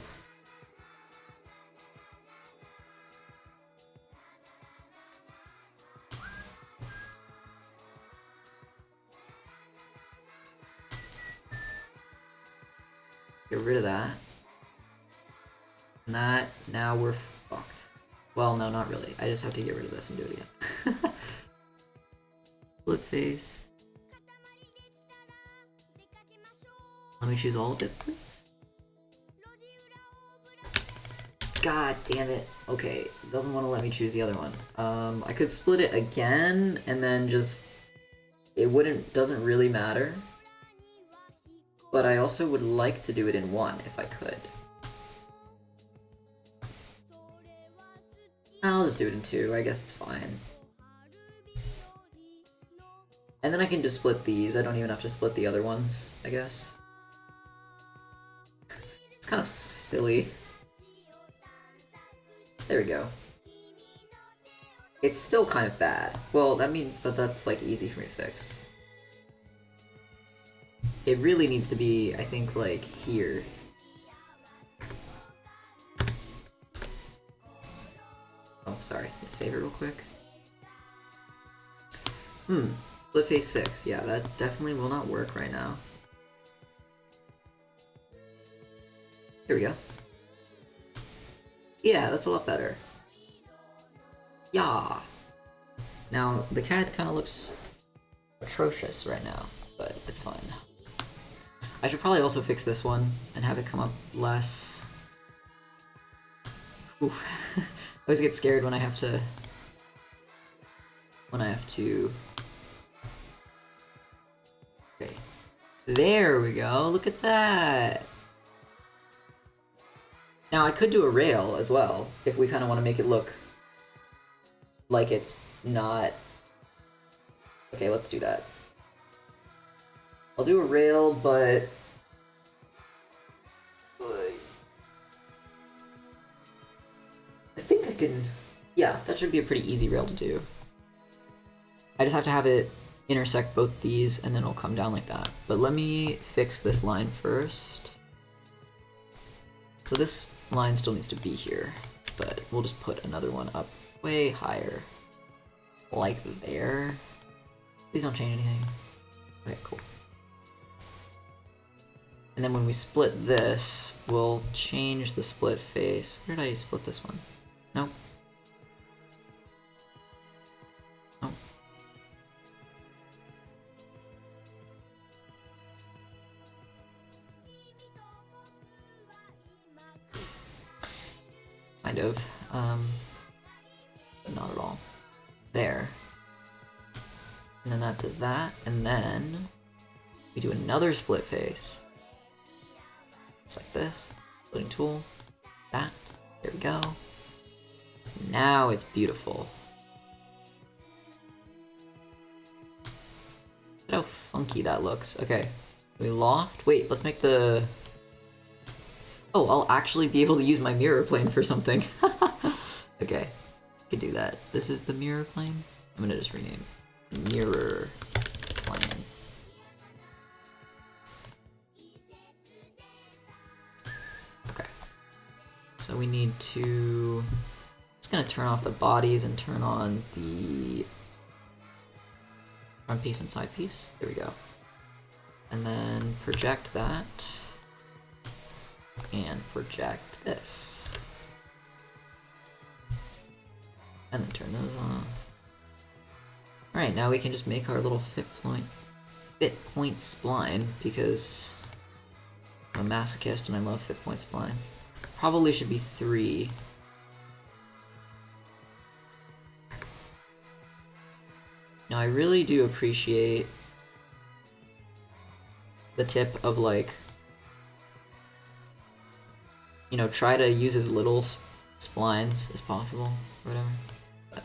Get rid of that. And that, now we're fucked. Well, no, not really. I just have to get rid of this and do it again. Split face. Let me choose all of it, please. God damn it. Okay, it doesn't want to let me choose the other one. I could split it again and then just... It doesn't really matter. But I also would like to do it in one if I could. I'll just do it in two, I guess it's fine. And then I can just split these, I don't even have to split the other ones, I guess. It's kind of silly. There we go. It's still kind of bad. Well, but that's like easy for me to fix. It really needs to be, I think, like here. Oh, sorry. Let's save it real quick. Split face 6. Yeah, that definitely will not work right now. Here we go. Yeah, that's a lot better. Yeah. Now, the CAD kind of looks atrocious right now, but it's fine. I should probably also fix this one and have it come up less. Oof. I always get scared when I have to... Okay. There we go, look at that! Now I could do a rail as well, if we kind of want to make it look like it's not... Okay, let's do that. I'll do a rail, but... I think I can... Yeah, that should be a pretty easy rail to do. I just have to have it intersect both these, and then it'll come down like that. But let me fix this line first. So this line still needs to be here, but we'll just put another one up way higher. Like there. Please don't change anything. Okay, cool. And then when we split this, we'll change the split face. Where did I split this one? Nope. Nope. Kind of. But not at all. There. And then that does that, and then we do another split face. It's like this, splitting tool, that, there we go. Now it's beautiful. Look at how funky that looks. Okay, we loft, wait, let's make the... Oh, I'll actually be able to use my mirror plane for something. Okay, I can do that. This is the mirror plane. I'm gonna just rename mirror plane. So we need to... Just gonna turn off the bodies and turn on the front piece and side piece. There we go. And then project that. And project this. And then turn those off. Alright, now we can just make our little fit point spline, because I'm a masochist and I love fit point splines. Probably should be 3. Now I really do appreciate the tip of, like, you know, try to use as little splines as possible, or whatever. But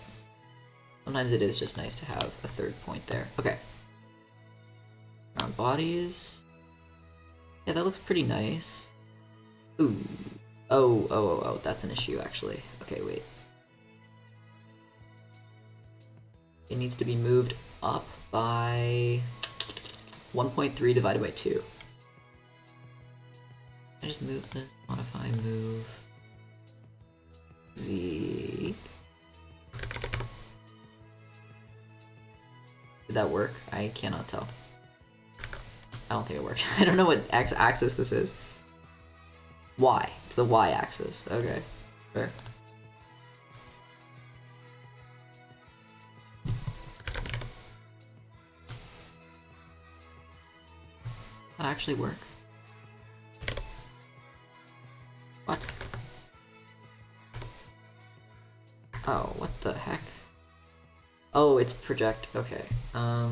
sometimes it is just nice to have a third point there. Okay. Round bodies. Yeah, that looks pretty nice. Ooh. Oh, that's an issue, actually. Okay, wait. It needs to be moved up by 1.3 divided by 2. I just move this, modify, move, Z. Did that work? I cannot tell. I don't think it worked. I don't know what axis this is. Y. It's the Y axis. Okay. Fair. That actually work? What? Oh, what the heck? Oh, it's project. Okay. Let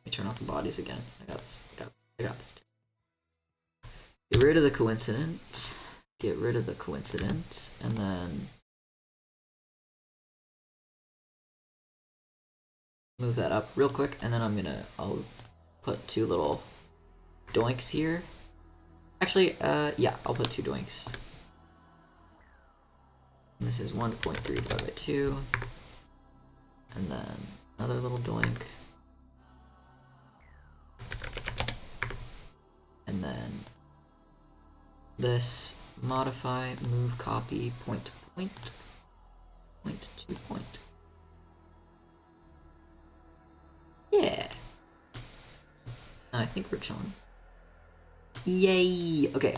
me turn off the bodies again. I got this. I got this. Get rid of the coincident. Get rid of the coincident, and then move that up real quick, and then I'll put 2 little doinks here. Actually, yeah, I'll put 2 doinks. And this is 1.3 divided by 2. And then another little doink. And then this, modify, move, copy, point to point. Point to point. Yeah. And I think we're chilling. Yay! Okay.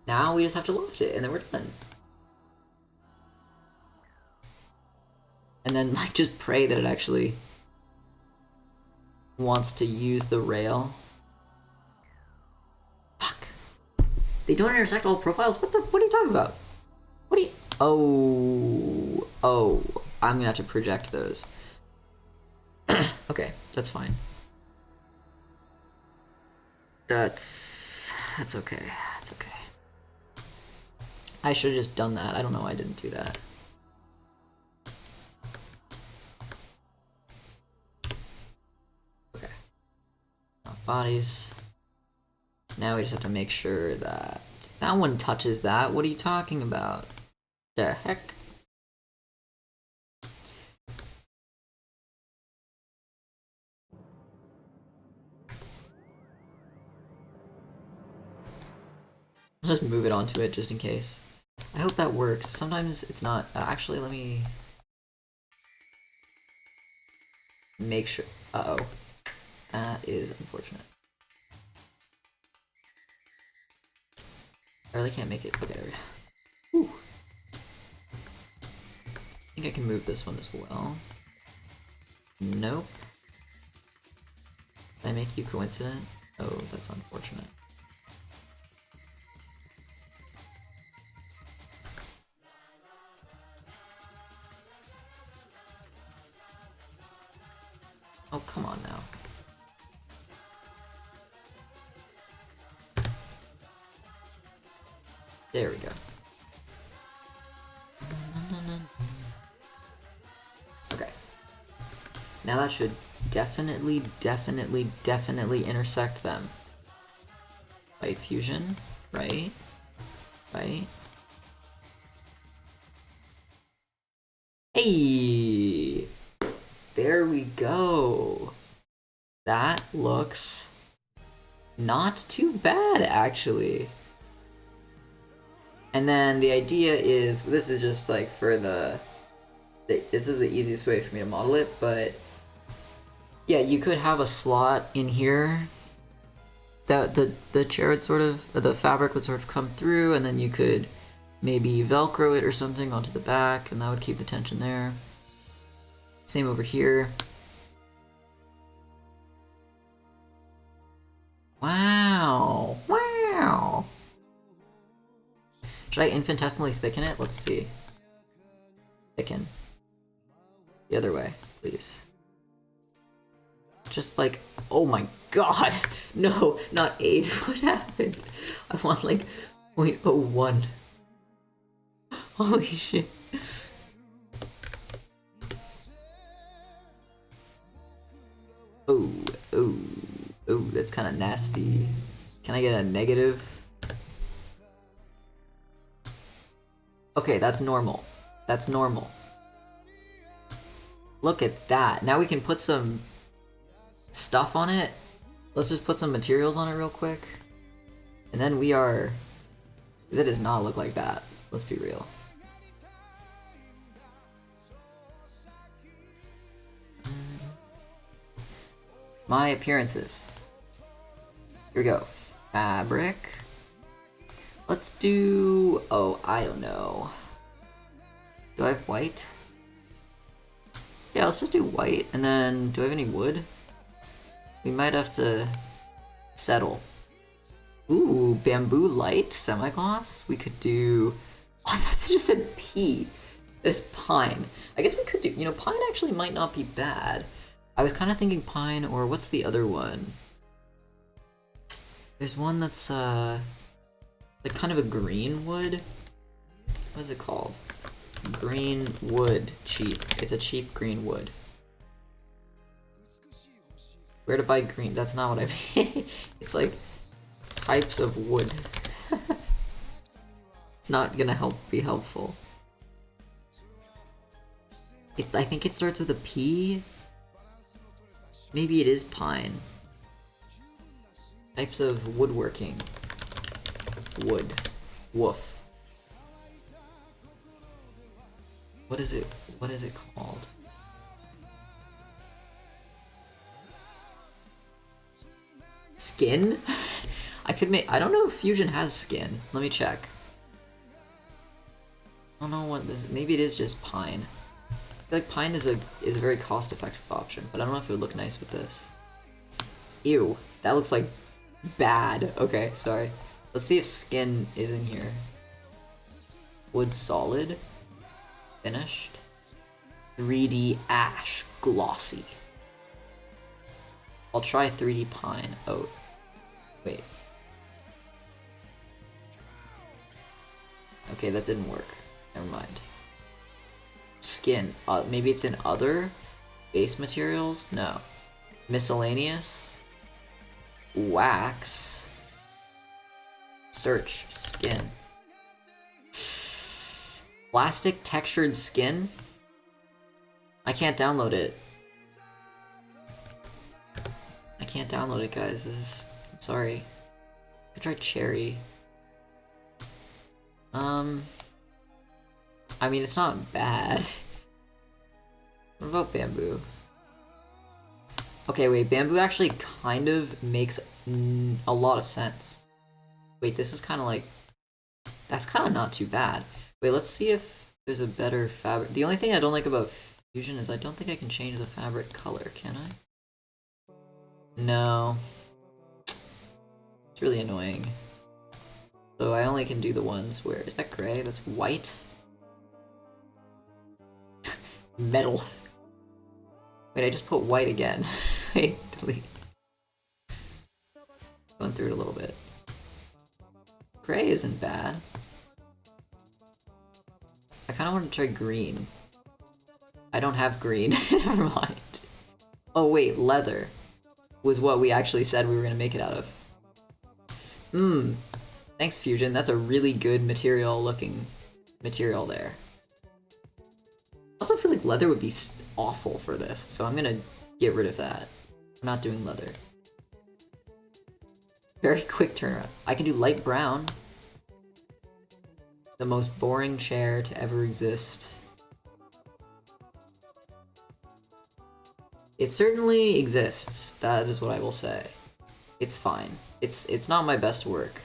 Now we just have to loft it, and then we're done. And then, like, just pray that it actually wants to use the rail. Fuck. They don't intersect all profiles? What are you talking about? What are you... Oh, I'm gonna have to project those. Okay, that's fine. That's okay. That's okay. I should have just done that. I don't know why I didn't do that. Okay. Off bodies. Now we just have to make sure that that one touches that. What are you talking about? The heck? I'll just move it onto it just in case. I hope that works. Sometimes it's not. Actually, let me make sure. Uh-oh. That is unfortunate. I really can't make it. Okay, there we go. Whew. I think I can move this one as well. Nope. Did I make you coincident? Oh, that's unfortunate. Oh, come on now. There we go. Okay. Now that should definitely intersect them. Light fusion, right? Right? Hey! There we go. That looks not too bad, actually. And then the idea is, this is just like for this is the easiest way for me to model it, but yeah, you could have a slot in here that the chair would sort of, the fabric would sort of come through, and then you could maybe Velcro it or something onto the back, and that would keep the tension there. Same over here. Wow. Wow. Should I infinitesimally thicken it? Let's see. Thicken. The other way, please. Just like, oh my god. No, not 8. What happened? I want like 0.01. Holy shit. Oh, that's kind of nasty. Can I get a negative? Okay, that's normal. That's normal. Look at that. Now we can put some stuff on it. Let's just put some materials on it real quick. And then we are... That does not look like that. Let's be real. My appearances. Here we go. Fabric. Let's do... Oh, I don't know. Do I have white? Yeah, let's just do white. And then, do I have any wood? We might have to settle. Ooh, bamboo light semi-gloss? We could do... Oh, I thought they just said P. This pine. I guess we could do... You know, pine actually might not be bad. I was kind of thinking pine, or what's the other one? There's one that's, like kind of a green wood. What is it called? Green wood. Cheap. It's a cheap green wood. Where to buy green? That's not what I mean. It's like types of wood. It's not gonna be helpful. I think it starts with a P. Maybe it is pine. Types of woodworking. Wood. Woof. What is it? What is it called? Skin? I don't know if Fusion has skin. Let me check. I don't know what this is. Maybe it is just pine. I feel like pine is a very cost-effective option, but I don't know if it would look nice with this. Ew, that looks like bad. Okay, sorry. Let's see if skin is in here. Wood solid. Finished. 3D ash. Glossy. I'll try 3D pine. Oh, wait. Okay, that didn't work. Never mind. Skin. Maybe it's in other base materials? No. Miscellaneous. Wax. Search. Skin. Plastic textured skin? I can't download it. I can't download it, guys. This is... I'm sorry. I tried cherry. I mean, it's not bad. What about bamboo? Okay, wait, bamboo actually kind of makes a lot of sense. Wait, this is kind of like... That's kind of not too bad. Wait, let's see if there's a better fabric. The only thing I don't like about Fusion is I don't think I can change the fabric color, can I? No. It's really annoying. So I only can do the ones where... Is that gray? That's white? Metal. Wait, I just put white again. Wait, delete. Going through it a little bit. Gray isn't bad. I kind of want to try green. I don't have green. Never mind. Oh wait, leather was what we actually said we were going to make it out of. Thanks, Fusion. That's a really good looking material there. I also feel like leather would be awful for this, so I'm gonna get rid of that. I'm not doing leather. Very quick turnaround. I can do light brown. The most boring chair to ever exist. It certainly exists. That is what I will say. It's fine. It's not my best work.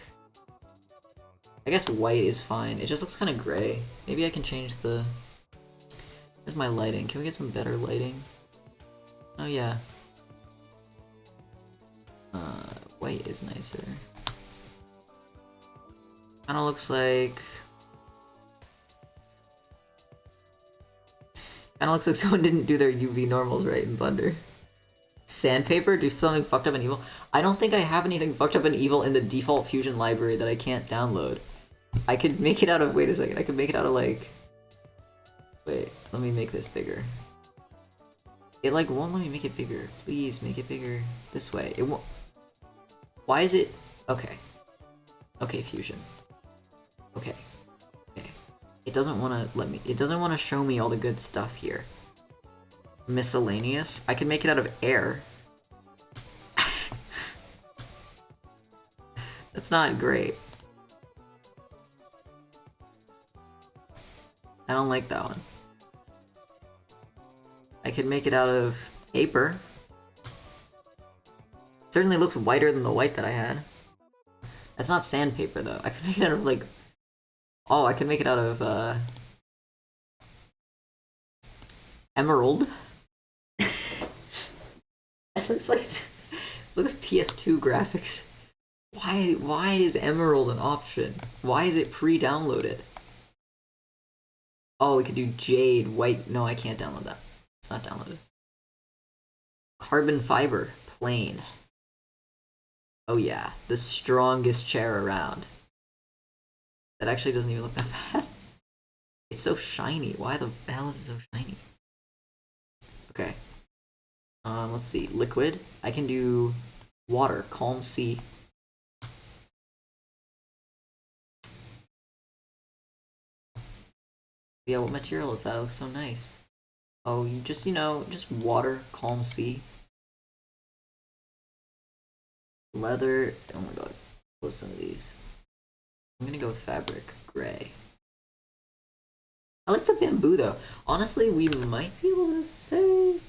I guess white is fine. It just looks kind of gray. Maybe I can change the... Where's my lighting? Can we get some better lighting? Oh yeah. White is nicer. Kinda looks like... Kinda looks like someone didn't do their UV normals right in Blender. Sandpaper? Do something fucked up and evil? I don't think I have anything fucked up and evil in the default Fusion library that I can't download. I could make it out of... Wait a second. I could make it out of like... Wait, let me make this bigger. It like won't let me make it bigger. Please make it bigger. This way. It won't... Why is it... Okay. Okay, Fusion. Okay. Okay. It doesn't want to let me... It doesn't want to show me all the good stuff here. Miscellaneous? I can make it out of air. That's not great. I don't like that one. I could make it out of paper. Certainly looks whiter than the white that I had. That's not sandpaper though. I could make it out of like... Oh, I could make it out of emerald. It looks like... Looks PS2 graphics. Why is emerald an option? Why is it pre-downloaded? Oh, we could do jade, white. No, I can't download that. It's not downloaded. Carbon fiber, plain. Oh yeah, the strongest chair around. That actually doesn't even look that bad. It's so shiny. Why the hell is it so shiny? Okay. Let's see. Liquid. I can do water, calm sea. Yeah, what material is that? It looks so nice. Oh, you just, you know, just water, calm sea. Leather. Oh my god. Close some of these. I'm gonna go with fabric. Gray. I like the bamboo though. Honestly, we might be able to say...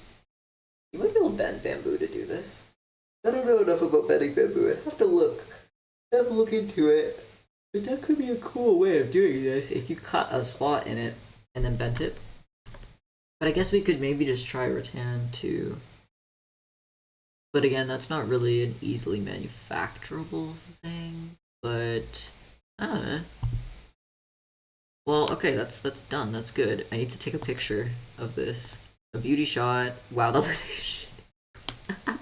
You might be able to bend bamboo to do this. I don't know enough about bending bamboo. I have to look. I have to look into it. But that could be a cool way of doing this if you cut a slot in it and then bent it. But I guess we could maybe just try rattan too. But again, that's not really an easily manufacturable thing. But I don't know. Well, okay, that's done. That's good. I need to take a picture of this. A beauty shot. Wow, that looks like shit. I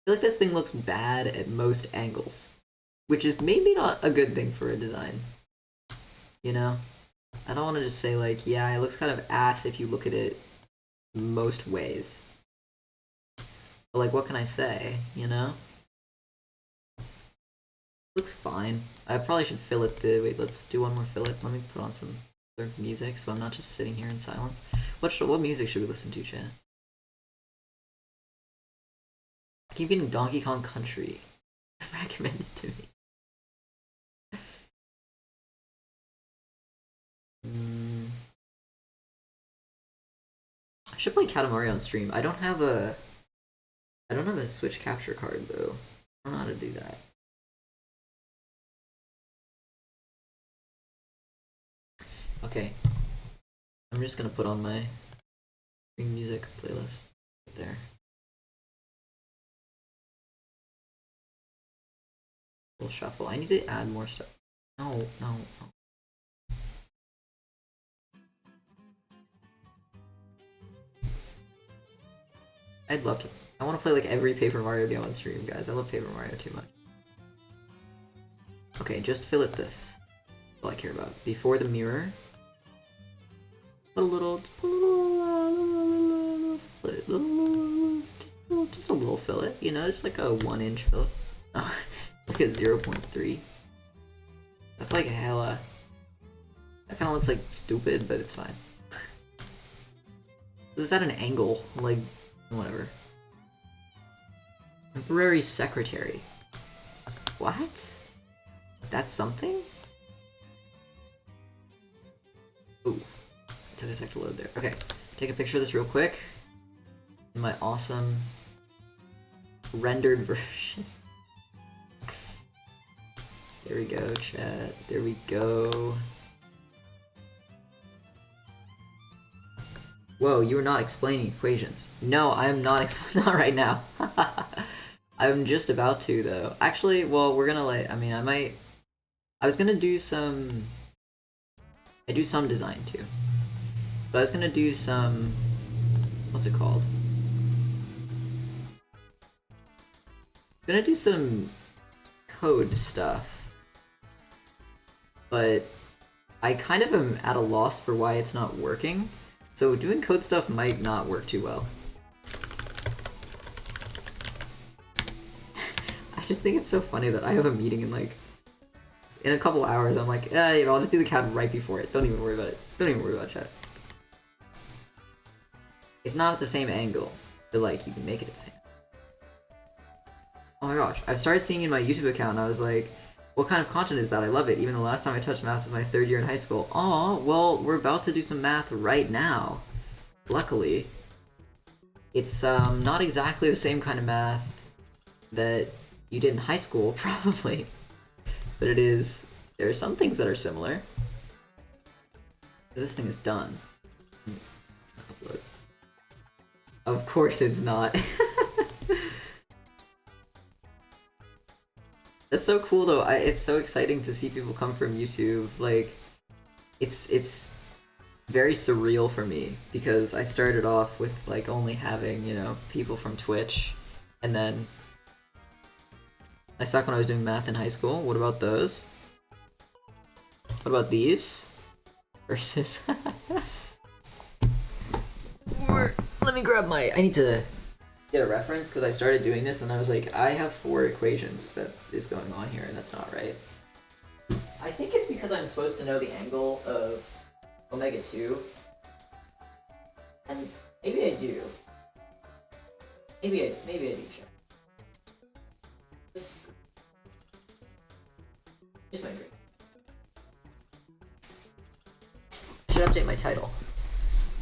feel like this thing looks bad at most angles. Which is maybe not a good thing for a design. You know? I don't want to just say like, yeah, it looks kind of ass if you look at it most ways. But like, what can I say, you know? Looks fine. I probably should fill it the... Wait, let's do one more fillet. Let me put on some other music so I'm not just sitting here in silence. What music should we listen to, chat? I keep getting Donkey Kong Country recommended to me. I should play Katamari on stream. I don't have a Switch capture card though. I don't know how to do that. Okay. I'm just gonna put on my stream music playlist right there. We'll shuffle. I need to add more stuff. No. I'd love to. I want to play like every Paper Mario game on stream, guys. I love Paper Mario too much. Okay, just fillet this. That's all I care about. Before the mirror. Put a little fillet. Just a little fillet, you know, just like a 1-inch fillet. Oh, look at 0.3. That's like hella. That kind of looks like stupid, but it's fine. This is at an angle, like, whatever. Temporary secretary. What? That's something? Ooh. It took a sec to load there. Okay. Take a picture of this real quick. In my awesome rendered version. There we go, chat. There we go. Whoa, you were not explaining equations. No, I am not not right now. I'm just about to, though. Actually, well, we're gonna like, I mean, I was gonna do some... I do some design, too. But I was gonna do some... What's it called? I'm gonna do some code stuff. But I kind of am at a loss for why it's not working. So doing code stuff might not work too well. I just think it's so funny that I have a meeting in like in a couple hours. I'm like, you know, I'll just do the CAD right before it. Don't even worry about it. Don't even worry about chat. It's not at the same angle, but like you can make it at the same. Oh my gosh, I've started seeing in my YouTube account and I was like, what kind of content is that? I love it. Even the last time I touched math was my 3rd year in high school. Aw, well, we're about to do some math right now. Luckily. It's not exactly the same kind of math that you did in high school, probably. But it is, there are some things that are similar. This thing is done. Upload. Of course it's not. That's so cool though. It's so exciting to see people come from YouTube. Like, it's very surreal for me because I started off with like only having, you know, people from Twitch, and then I suck when I was doing math in high school. What about those? What about these? Versus let me grab my, I need to get a reference because I started doing this and I was like, I have 4 equations that is going on here and that's not right. I think it's because I'm supposed to know the angle of omega 2. And maybe I do. Maybe I do, check. This is my grade. I should update my title.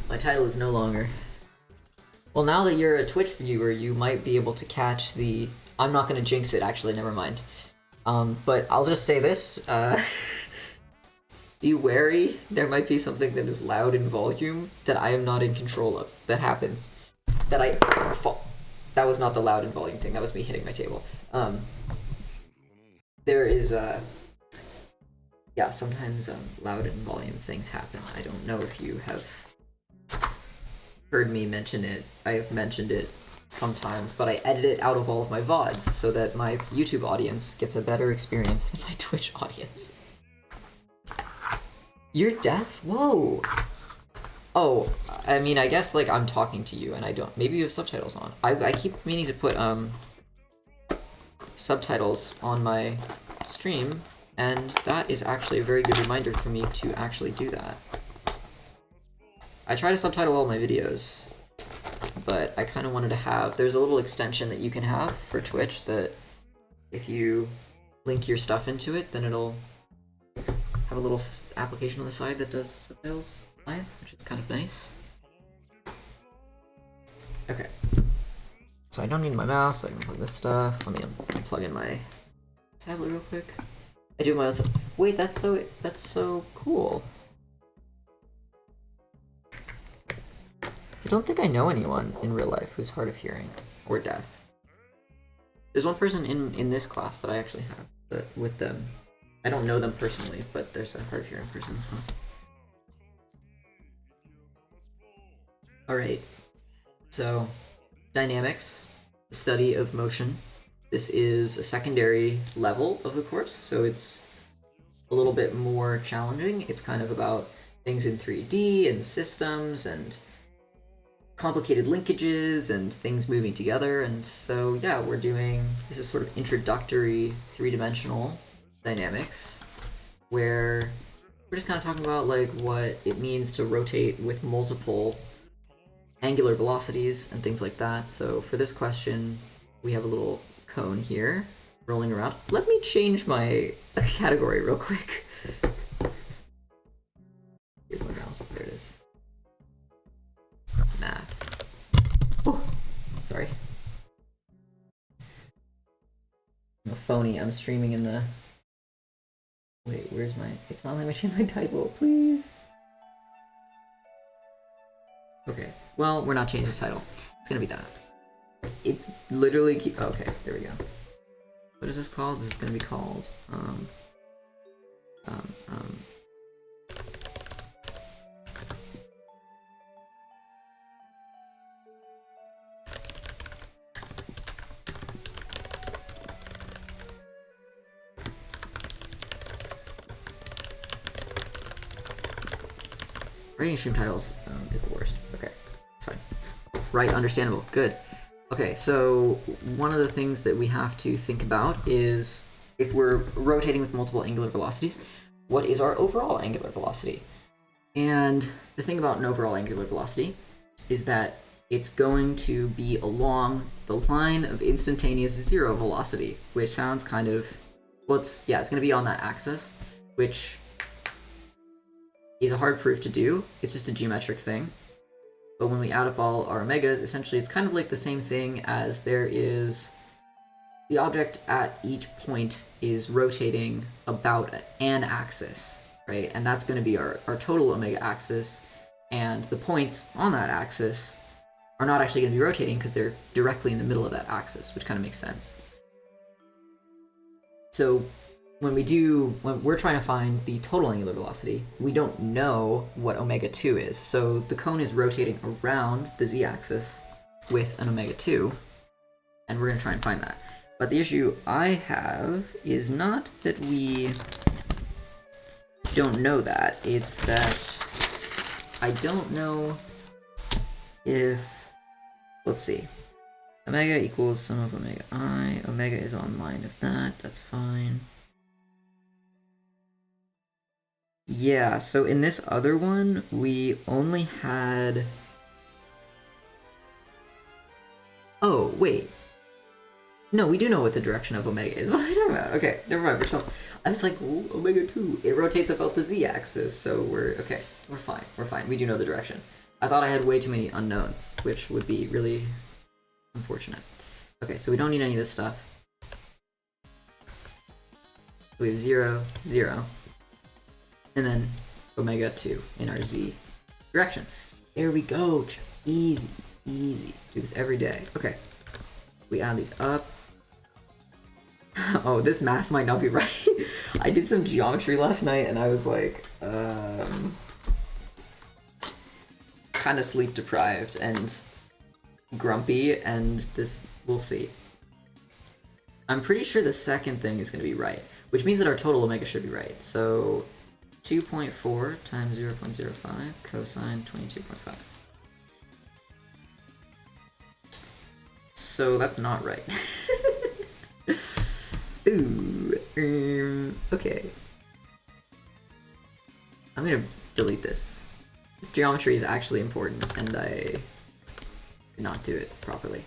My title is no longer. Well, now that you're a Twitch viewer, you might be able to catch the... I'm not gonna jinx it, actually, never mind. But I'll just say this, be wary, there might be something that is loud in volume that I am not in control of. That happens. That was not the loud in volume thing, that was me hitting my table. There is, yeah, sometimes loud in volume things happen. I don't know if you have heard me mention it. I have mentioned it sometimes, but I edit it out of all of my VODs so that my YouTube audience gets a better experience than my Twitch audience. You're deaf? Whoa! Oh, I mean, I guess, like, I'm talking to you and I don't... Maybe you have subtitles on. I keep meaning to put, subtitles on my stream, and that is actually a very good reminder for me to actually do that. I try to subtitle all my videos, but I kind of wanted to have... There's a little extension that you can have for Twitch that if you link your stuff into it, then it'll have a little application on the side that does subtitles live, which is kind of nice. Okay. So I don't need my mouse, so I can plug this stuff. Let me plug in my tablet real quick. I do my own stuff. Wait, that's so cool. I don't think I know anyone in real life who's hard of hearing or deaf. There's one person in this class that I actually have, but with them, I don't know them personally, but there's a hard of hearing person in this class. Alright, so dynamics, the study of motion. This is a secondary level of the course, so it's a little bit more challenging. It's kind of about things in 3D and systems and complicated linkages and things moving together. And so, yeah, we're doing, this is sort of introductory 3-dimensional dynamics, where we're just kind of talking about like what it means to rotate with multiple angular velocities and things like that. So for this question, we have a little cone here rolling around. Let me change my category real quick. Here's my mouse, there it is. Math. Oh, sorry. I'm a phony, I'm streaming in the... Wait, where's my... It's not letting me change my title, please. Okay, well, we're not changing the title. It's gonna be that. It's literally... Okay, there we go. What is this called? This is gonna be called... Writing stream titles is the worst. Okay, it's fine. Right, understandable. Good. Okay, so one of the things that we have to think about is if we're rotating with multiple angular velocities, what is our overall angular velocity? And the thing about an overall angular velocity is that it's going to be along the line of instantaneous zero velocity, which sounds kind of, well, it's going to be on that axis, which is a hard proof to do. It's just a geometric thing. But when we add up all our omegas, essentially it's kind of like the same thing as there is the object at each point is rotating about an axis, right? And that's going to be our total omega axis. And the points on that axis are not actually going to be rotating because they're directly in the middle of that axis, which kind of makes sense. So when we're trying to find the total angular velocity, we don't know what omega 2 is. So the cone is rotating around the z-axis with an omega 2, and we're going to try and find that. But the issue I have is not that we don't know that, it's that I don't know if, let's see, omega equals sum of omega I, omega is on line of that's fine. Yeah, so in this other one, we only had... Oh, wait. No, we do know what the direction of omega is. What am I talking about? Okay, never mind. I was like, ooh, omega 2. It rotates about the z-axis, so we're fine. We're fine. We do know the direction. I thought I had way too many unknowns, which would be really unfortunate. Okay, so we don't need any of this stuff. We have 0, 0. And then omega 2 in our z direction. There we go. Easy, easy. Do this every day. Okay. We add these up. Oh, this math might not be right. I did some geometry last night and I was like, kind of sleep deprived and grumpy, and this, we'll see. I'm pretty sure the second thing is going to be right, which means that our total omega should be right. So 2.4 times 0.05 cosine 22.5. So that's not right. Ooh, okay. I'm gonna delete this. This geometry is actually important, and I did not do it properly.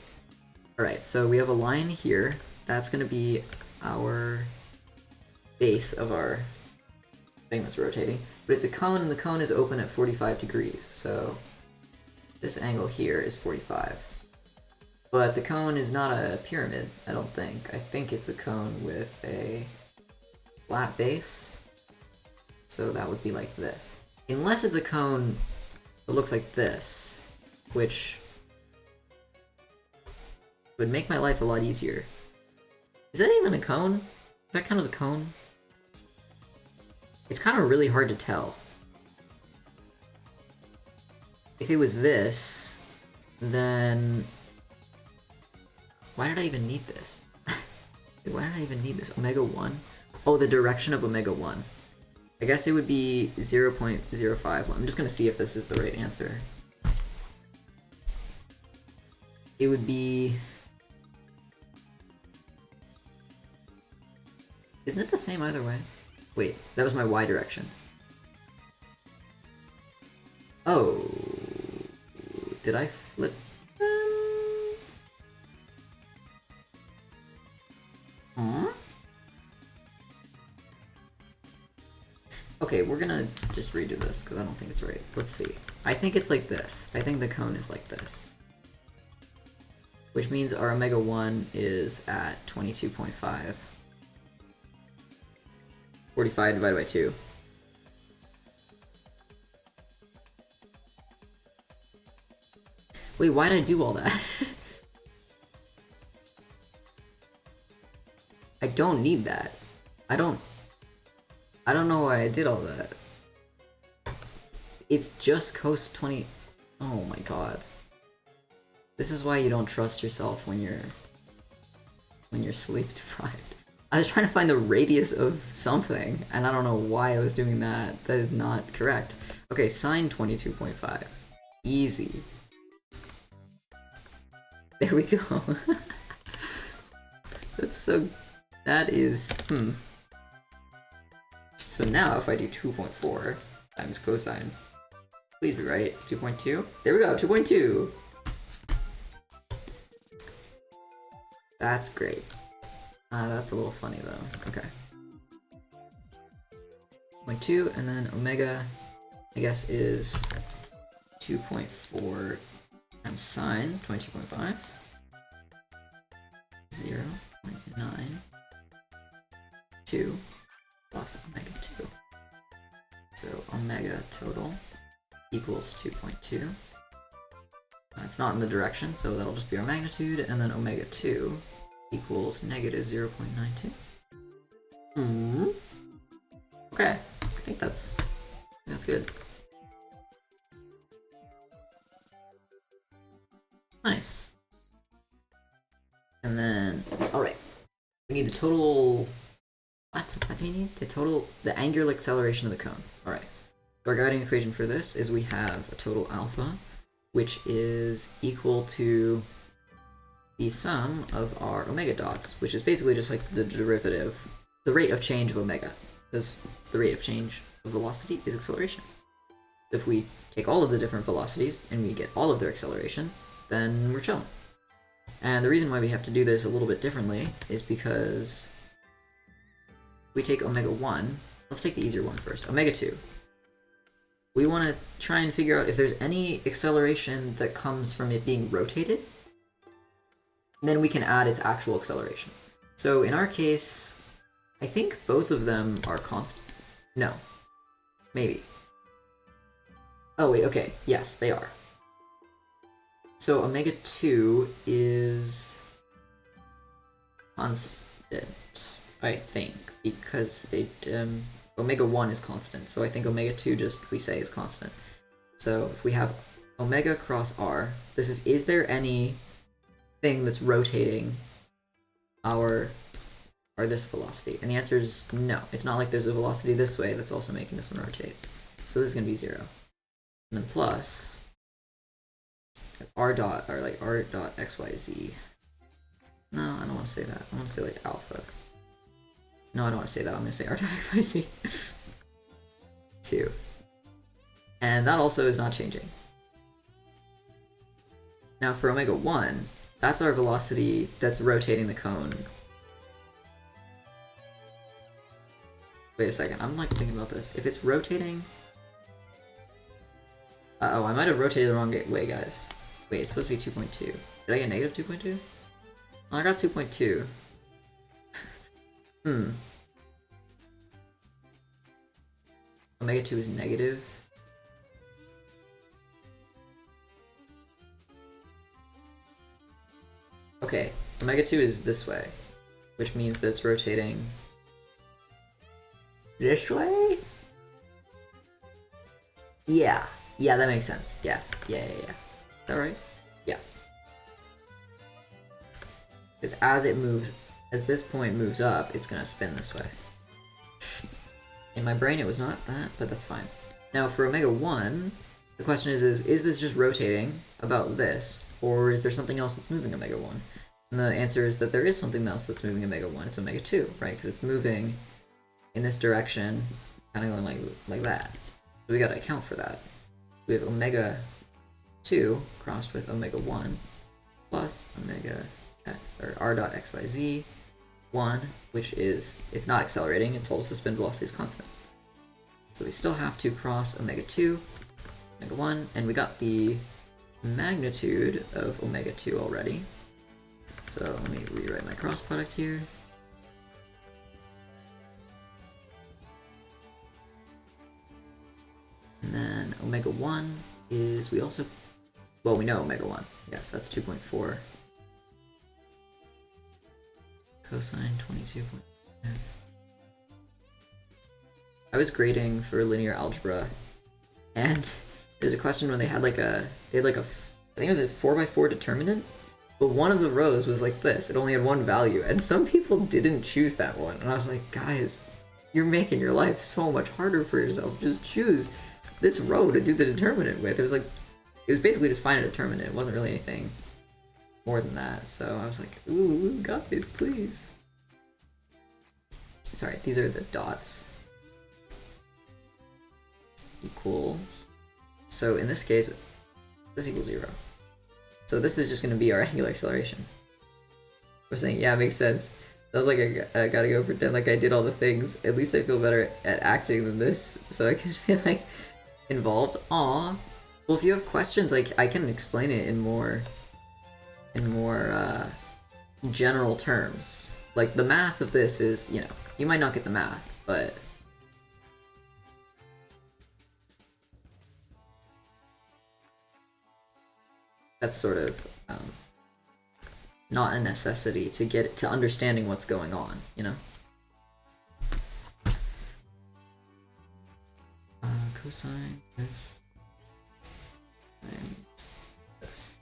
Alright, so we have a line here. That's gonna be our base of our thing that's rotating, but it's a cone and the cone is open at 45 degrees, so this angle here is 45. But the cone is not a pyramid, I don't think. I think it's a cone with a flat base, so that would be like this. Unless it's a cone that looks like this, which would make my life a lot easier. Is that even a cone? Does that count as a cone? It's kind of really hard to tell. If it was this, then... Why did I even need this? Why did I even need this? Omega 1? Oh, the direction of omega 1. I guess it would be 0.05. I'm just going to see if this is the right answer. It would be... Isn't it the same either way? Wait, that was my y direction. Oh, did I flip them? Huh? Okay, we're gonna just redo this because I don't think it's right. Let's see. I think it's like this. I think the cone is like this. Which means our omega 1 is at 22.5. 45 divided by 2. Wait, why did I do all that? I don't need that. I don't know why I did all that. It's just cos 20. Oh my god. This is why you don't trust yourself when you're sleep deprived. I was trying to find the radius of something, and I don't know why I was doing that. That is not correct. Okay, sine 22.5. Easy. There we go. That is, So now if I do 2.4 times cosine, please be right, 2.2. There we go, 2.2. That's great. That's a little funny though. Okay. 0.2, and then omega, I guess, is 2.4 times sine, 22.5. 0.92 plus omega 2. So omega total equals 2.2. It's not in the direction, so that'll just be our magnitude, and then omega 2 equals negative 0.92. Okay, I think that's good. Nice. And then, alright, we need the total, what do we need? The angular acceleration of the cone. Alright, so our guiding equation for this is we have a total alpha, which is equal to the sum of our omega dots, which is basically just like the derivative, the rate of change of omega, because the rate of change of velocity is acceleration. If we take all of the different velocities and we get all of their accelerations, then we're chilling. And the reason why we have to do this a little bit differently is because we take omega 1, let's take the easier one first, omega 2. We want to try and figure out if there's any acceleration that comes from it being rotated, then we can add its actual acceleration. So in our case, I think both of them are constant. No. Maybe. Oh wait, okay, yes, they are. So omega 2 is constant, I think, because omega 1 is constant, so I think omega 2 just we say is constant. So if we have omega cross r, is there any thing that's rotating this velocity? And the answer is no. It's not like there's a velocity this way that's also making this one rotate. So this is gonna be 0. And then plus r dot xyz. No, I don't want to say that. I want to say like alpha. No, I don't want to say that. I'm going to say r dot xyz. 2. And that also is not changing. Now for omega 1, that's our velocity that's rotating the cone. Wait a second, I'm like thinking about this. If it's rotating... Uh-oh, I might have rotated the wrong way, guys. Wait, it's supposed to be 2.2. Did I get negative 2.2? Oh, I got 2.2. Omega 2 is negative. Okay, omega 2 is this way, which means that it's rotating this way? Yeah, that makes sense. Yeah. Is that right? Yeah. Because as this point moves up, it's gonna spin this way. In my brain, it was not that, but that's fine. Now, for omega 1, the question is this just rotating about this, or is there something else that's moving omega 1? And the answer is that there is something else that's moving omega 1. It's omega 2, right? Because it's moving in this direction, kind of going like that. So we gotta account for that. We have omega 2 crossed with omega 1 plus omega or r dot xyz 1, which is, it's not accelerating, it told us the spin velocity is constant. So we still have to cross omega 2, omega 1, and we got the magnitude of omega 2 already. So let me rewrite my cross product here. And then omega 1 is, we know omega 1. Yes, that's 2.4. Cosine 22.5. I was grading for linear algebra, and there's a question when they had I think it was a 4x4 determinant, but one of the rows was like this. It only had one value, and some people didn't choose that one. And I was like, guys, you're making your life so much harder for yourself. Just choose this row to do the determinant with. It was basically just find a determinant. It wasn't really anything more than that, so I was like, ooh, guys, please. Sorry, these are the dots. Equals. So in this case, this equals 0. So this is just going to be our angular acceleration. We're saying, yeah, it makes sense. Sounds like I gotta go pretend like I did all the things. At least I feel better at acting than this, so I can feel like involved. Aw. Well, if you have questions, like I can explain it in more general terms. Like the math of this is, you know, you might not get the math, but that's sort of not a necessity to get to understanding what's going on, you know? Cosine this times this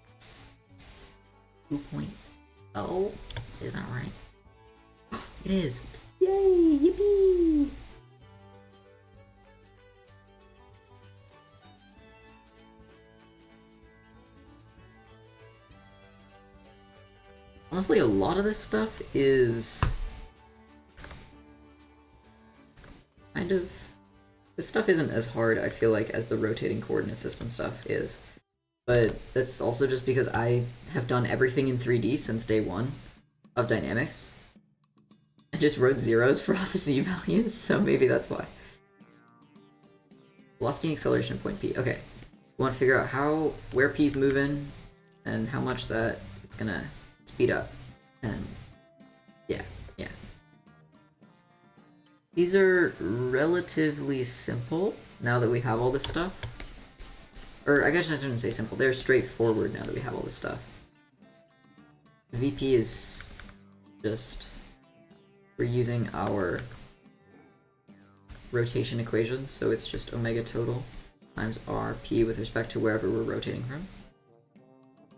2.0. Is that right? It is. Yay! Yippee! Honestly, a lot of this stuff is kind of... This stuff isn't as hard, I feel like, as the rotating coordinate system stuff is. But that's also just because I have done everything in 3D since day one of dynamics. I just wrote zeros for all the z values, so maybe that's why. Velocity and acceleration at point P. Okay. We want to figure out where P's moving and how much that it's gonna speed up. And yeah. These are relatively simple now that we have all this stuff. Or I guess I shouldn't say simple, they're straightforward now that we have all this stuff. VP is just, we're using our rotation equations, so it's just omega total times RP with respect to wherever we're rotating from.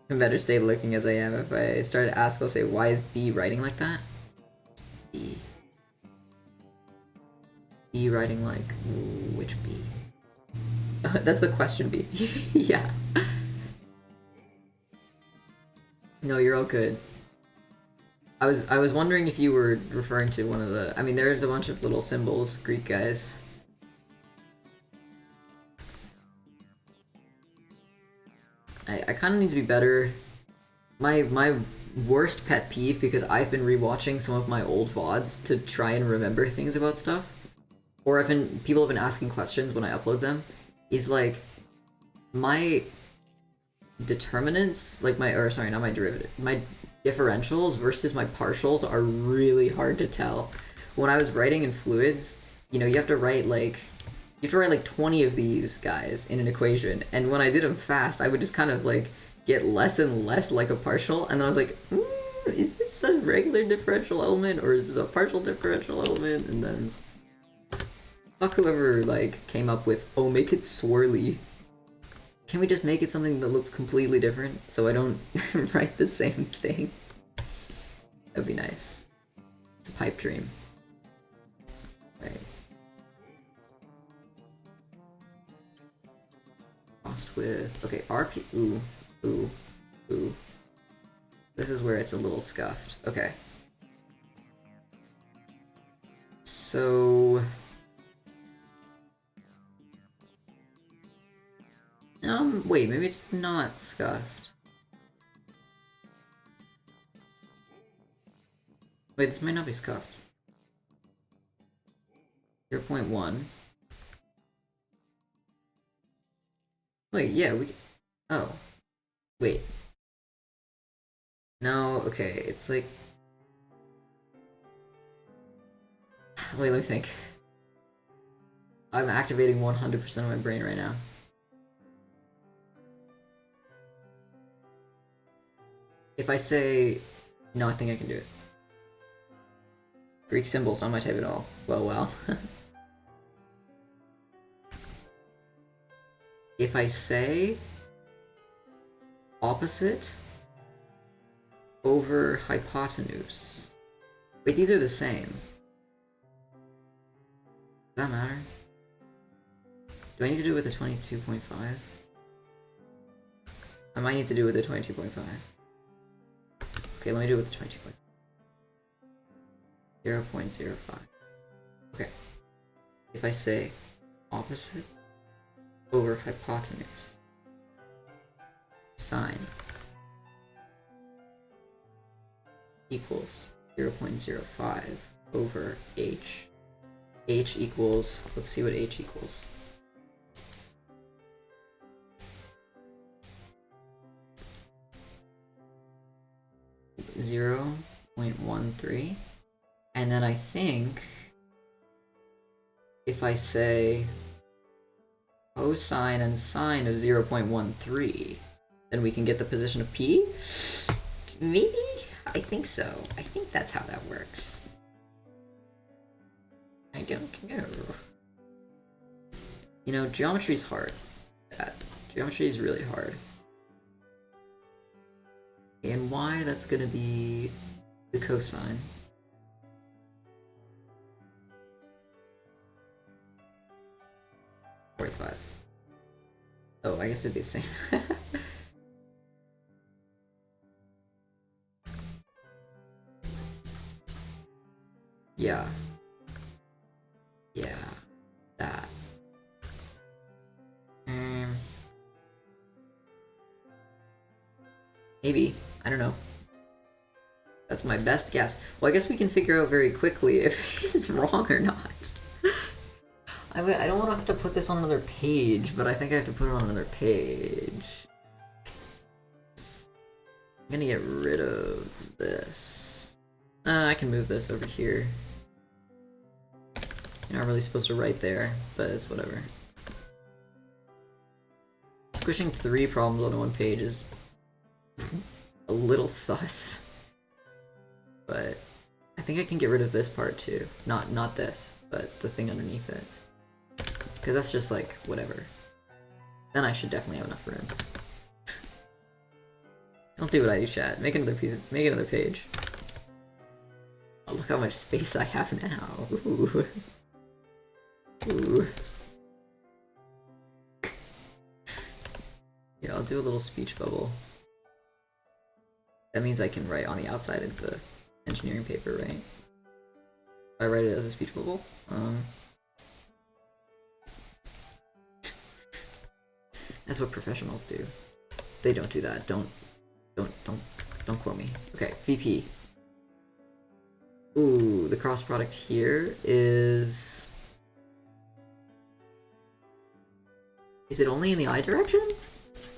In better state looking as I am, if I start to ask, I'll say, why is B writing like that? B writing like, which B? That's the question B. Yeah. No, you're all good. I was wondering if you were referring to one of the... I mean, there's a bunch of little symbols, Greek guys. I kind of need to be better. My worst pet peeve, because I've been rewatching some of my old VODs to try and remember things about stuff, or people have been asking questions when I upload them, is like my determinants, like not my derivative, my differentials versus my partials are really hard to tell. When I was writing in fluids, you know, you have to write like 20 of these guys in an equation, and when I did them fast, I would just kind of like get less and less like a partial, and then I was like, is this a regular differential element or is this a partial differential element? And then fuck whoever like came up with, oh, make it swirly. Can we just make it something that looks completely different so I don't write the same thing? That'd be nice. It's a pipe dream. Right. Crossed with, okay, RP, ooh. This is where it's a little scuffed. Okay. So... wait, maybe it's not scuffed. Wait, this might not be scuffed. 0.1. Wait, yeah, oh. Wait. No, okay, it's like... Wait, let me think. I'm activating 100% of my brain right now. If I say... No, I think I can do it. Greek symbols, not my type at all. Well. If I say... opposite over hypotenuse. Wait, these are the same. Does that matter? Do I need to do it with the 22.5? I might need to do it with the 22.5. Okay, let me do it with the 22. 0.05. Okay. If I say opposite over hypotenuse, sine equals 0.05 over h. H equals, let's see what h equals. .13, and then I think if I say cosine and sine of 0.13, then we can get the position of P? Maybe? I think so. I think that's how that works. I don't know. You know, geometry's hard. Geometry is really hard. And why? That's gonna be the cosine. .45. Oh, I guess it'd be the same. Yeah. Yeah. That. Maybe. I don't know. That's my best guess. Well, I guess we can figure out very quickly if it's wrong or not. I don't want to have to put this on another page, but I think I have to put it on another page. I'm gonna get rid of this. I can move this over here. You're not really supposed to write there, but it's whatever. Squishing 3 problems on one page is a little sus. But I think I can get rid of this part too. Not this, but the thing underneath it. Because that's just like, whatever. Then I should definitely have enough room. Don't do what I do, chat. Make another page. Oh, look how much space I have now. Ooh. Ooh. Yeah, I'll do a little speech bubble. That means I can write on the outside of the engineering paper, right? If I write it as a speech bubble. That's what professionals do. They don't do that. Don't quote me. Okay, VP. Ooh, the cross product here is... Is it only in the I direction?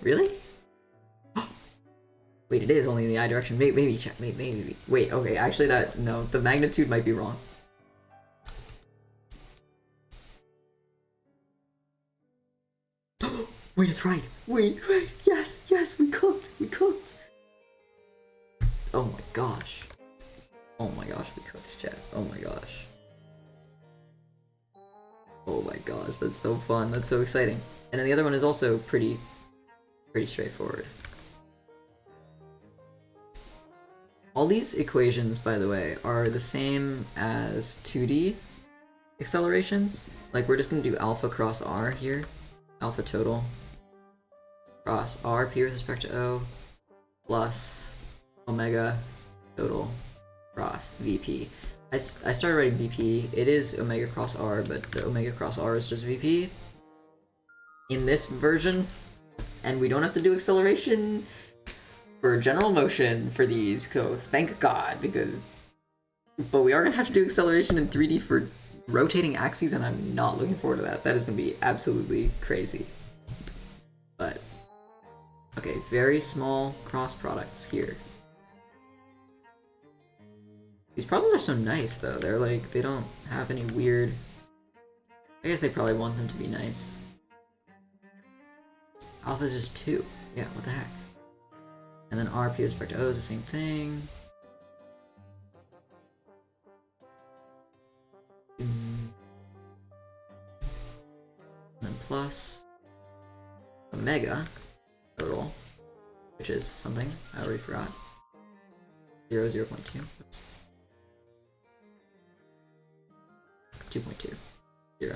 Really? Wait, it is only in the I direction. Maybe check. Maybe. Wait, okay, actually no, the magnitude might be wrong. Wait, it's right. Wait. Yes, we cooked. Oh my gosh. We cooked, chat. Oh my gosh. Oh my gosh, that's so fun. That's so exciting. And then the other one is also pretty straightforward. All these equations, by the way, are the same as 2D accelerations. Like, we're just gonna do alpha cross r here. Alpha total cross r p with respect to O plus omega total cross VP. I started writing VP. It is omega cross r, but the omega cross r is just VP in this version. And we don't have to do acceleration for general motion for these, so thank God, but we are gonna have to do acceleration in 3D for rotating axes, and I'm not looking forward to that. That is gonna be absolutely crazy. But, okay, very small cross products here. These problems are so nice, though. They're like, they don't have any weird... I guess they probably want them to be nice. Alpha is just 2. Yeah, what the heck? And then R p with respect to O is the same thing. And then plus omega total, which is something I already forgot. 0.2. Oops. 2.2. 0.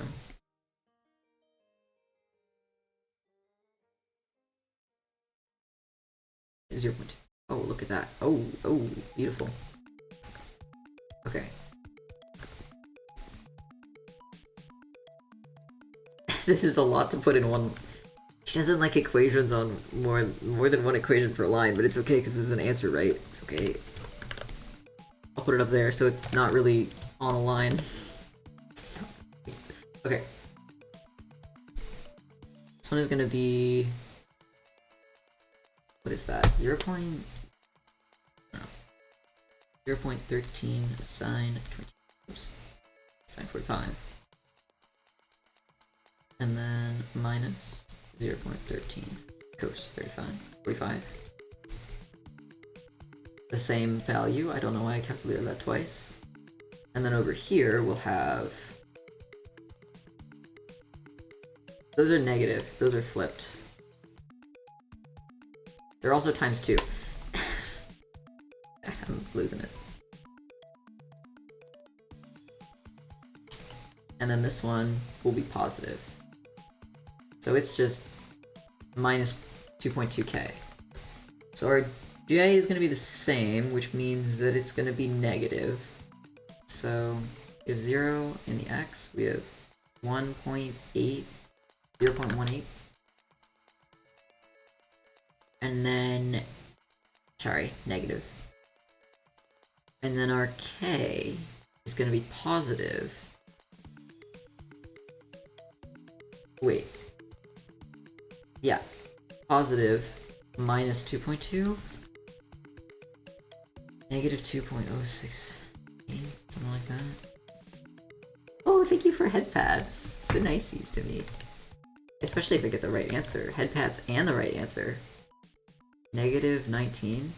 .2. Oh, look at that. Oh, beautiful. Okay. This is a lot to put in one. She doesn't like equations on more than one equation per line, but it's okay because this is an answer, right? It's okay. I'll put it up there so it's not really on a line. Okay. This one is gonna be... What is that? 0.13 sine 20. Oops. Sine 45. And then minus 0.13 cos 45. The same value. I don't know why I calculated that twice. And then over here we'll have... Those are negative. Those are flipped. They're also times 2. I'm losing it. And then this one will be positive. So it's just minus 2.2k. So our j is going to be the same, which means that it's going to be negative. So we have 0 in the x, we have 1.8, 0.18. And then, sorry, negative. And then our k is going to be positive. Wait. Yeah. Positive minus 2.2. Negative 2.068. Something like that. Oh, thank you for head pads. So niceies to me. Especially if I get the right answer. Head pads and the right answer. Negative 19.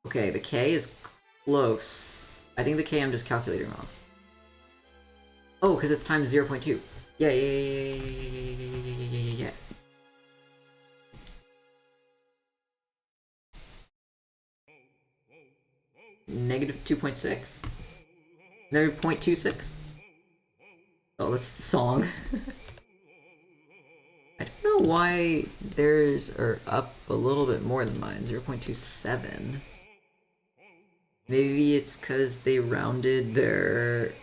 Okay, the k is close. I think the k I'm just calculating wrong. Oh, because it's times 0.2. Yeah. Negative 2.6? Negative 0.26? Oh, this song. I don't know why theirs are up a little bit more than mine, 0.27. Maybe it's because they rounded their...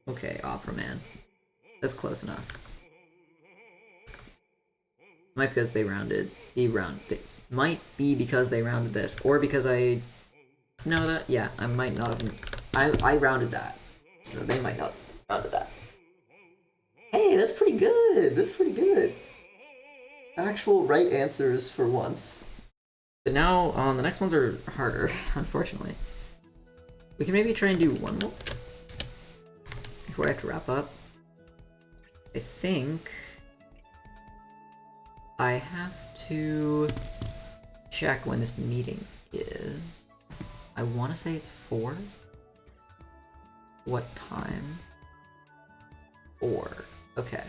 Okay, Opera Man. That's close enough. Might because they rounded... Might be because they rounded this, or because I know that. Yeah, I might not have. I rounded that, so they might not have rounded that. Hey, that's pretty good. That's pretty good. Actual right answers for once. But now, the next ones are harder, unfortunately. We can maybe try and do one more before I have to wrap up. I think I have to check when this meeting is. I want to say it's 4. What time? 4. Okay.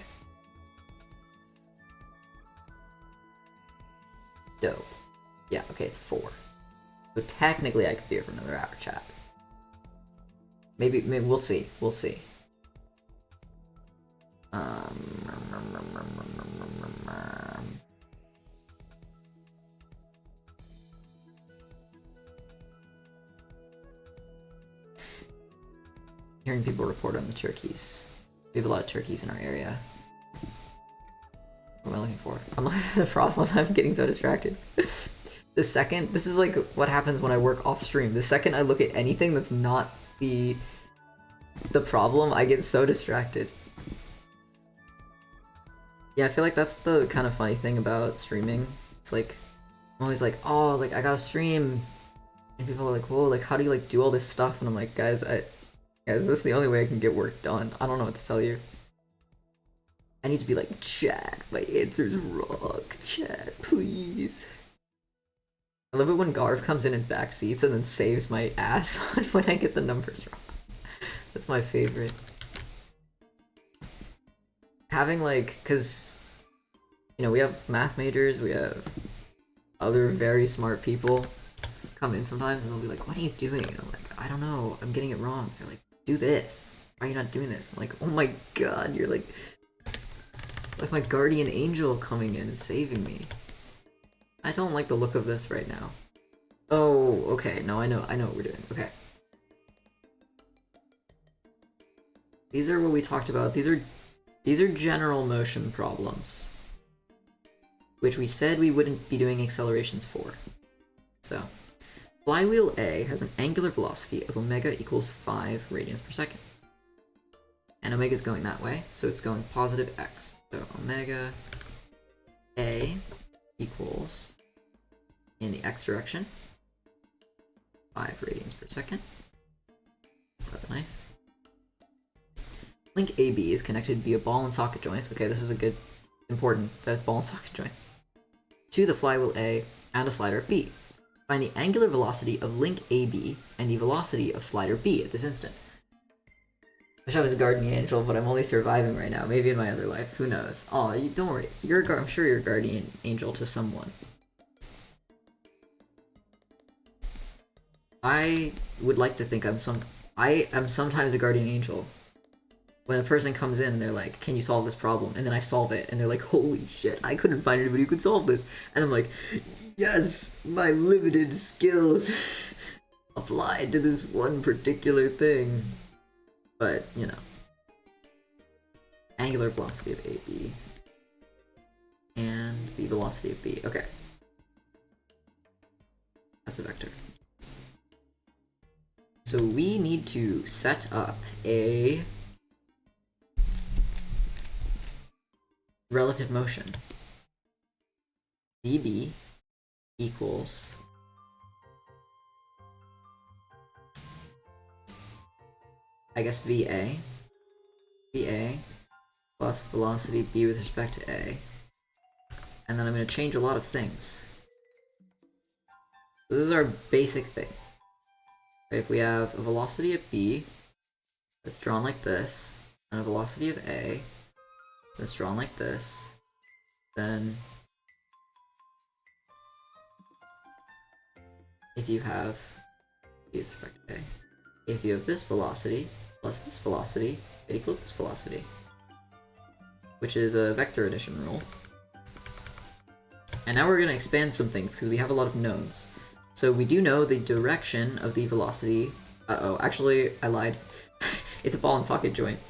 Dope. Yeah, okay, it's 4. So technically I could be here for another hour chat. Maybe we'll see. We'll see. Hearing people report on the turkeys. We have a lot of turkeys in our area. What am I looking for? I'm looking at the problem. I'm getting so distracted. The second, this is like what happens when I work off stream. The second I look at anything that's not the problem, I get so distracted. Yeah, I feel like that's the kind of funny thing about streaming. It's like, I'm always like, oh, like I gotta stream. And people are like, whoa, like how do you like do all this stuff? And I'm like, guys, this is the only way I can get work done. I don't know what to tell you. I need to be like, chat, my answer's wrong. Chat, please. I love it when Garv comes in and backseats and then saves my ass when I get the numbers wrong. That's my favorite. Having like, cause, you know, we have math majors, we have other very smart people come in sometimes and they'll be like, what are you doing? And I'm like, I don't know, I'm getting it wrong. They're like, do this. Why are you not doing this? I'm like, oh my god, you're like my guardian angel coming in and saving me. I don't like the look of this right now. Oh, okay. No, I know what we're doing. Okay. These are what we talked about. These are general motion problems, which we said we wouldn't be doing accelerations for. So, flywheel A has an angular velocity of omega equals 5 radians per second. And omega is going that way, so it's going positive x. So omega A equals, in the x direction, 5 radians per second. So that's nice. Link AB is connected via ball and socket joints. Okay, this is a good, important, that's ball and socket joints. To the flywheel A and a slider B. Find the angular velocity of link AB and the velocity of slider B at this instant. Wish I was a guardian angel, but I'm only surviving right now. Maybe in my other life. Who knows? Oh, don't worry. I'm sure you're a guardian angel to someone. I would like to think I am sometimes a guardian angel. When a person comes in and they're like, can you solve this problem? And then I solve it, and they're like, holy shit, I couldn't find anybody who could solve this. And I'm like, yes, my limited skills applied to this one particular thing. But, you know. Angular velocity of AB. And the velocity of B. Okay. That's a vector. So we need to set up a relative motion. VB equals I guess VA plus velocity B with respect to A. And then I'm going to change a lot of things. This is our basic thing. If we have a velocity of B that's drawn like this, and a velocity of A that's drawn like this, then if you have B with respect to A, if you have this velocity plus this velocity, it equals this velocity, which is a vector addition rule. And now we're going to expand some things because we have a lot of knowns. So we do know the direction of the velocity. Uh-oh, actually, I lied. It's a ball and socket joint.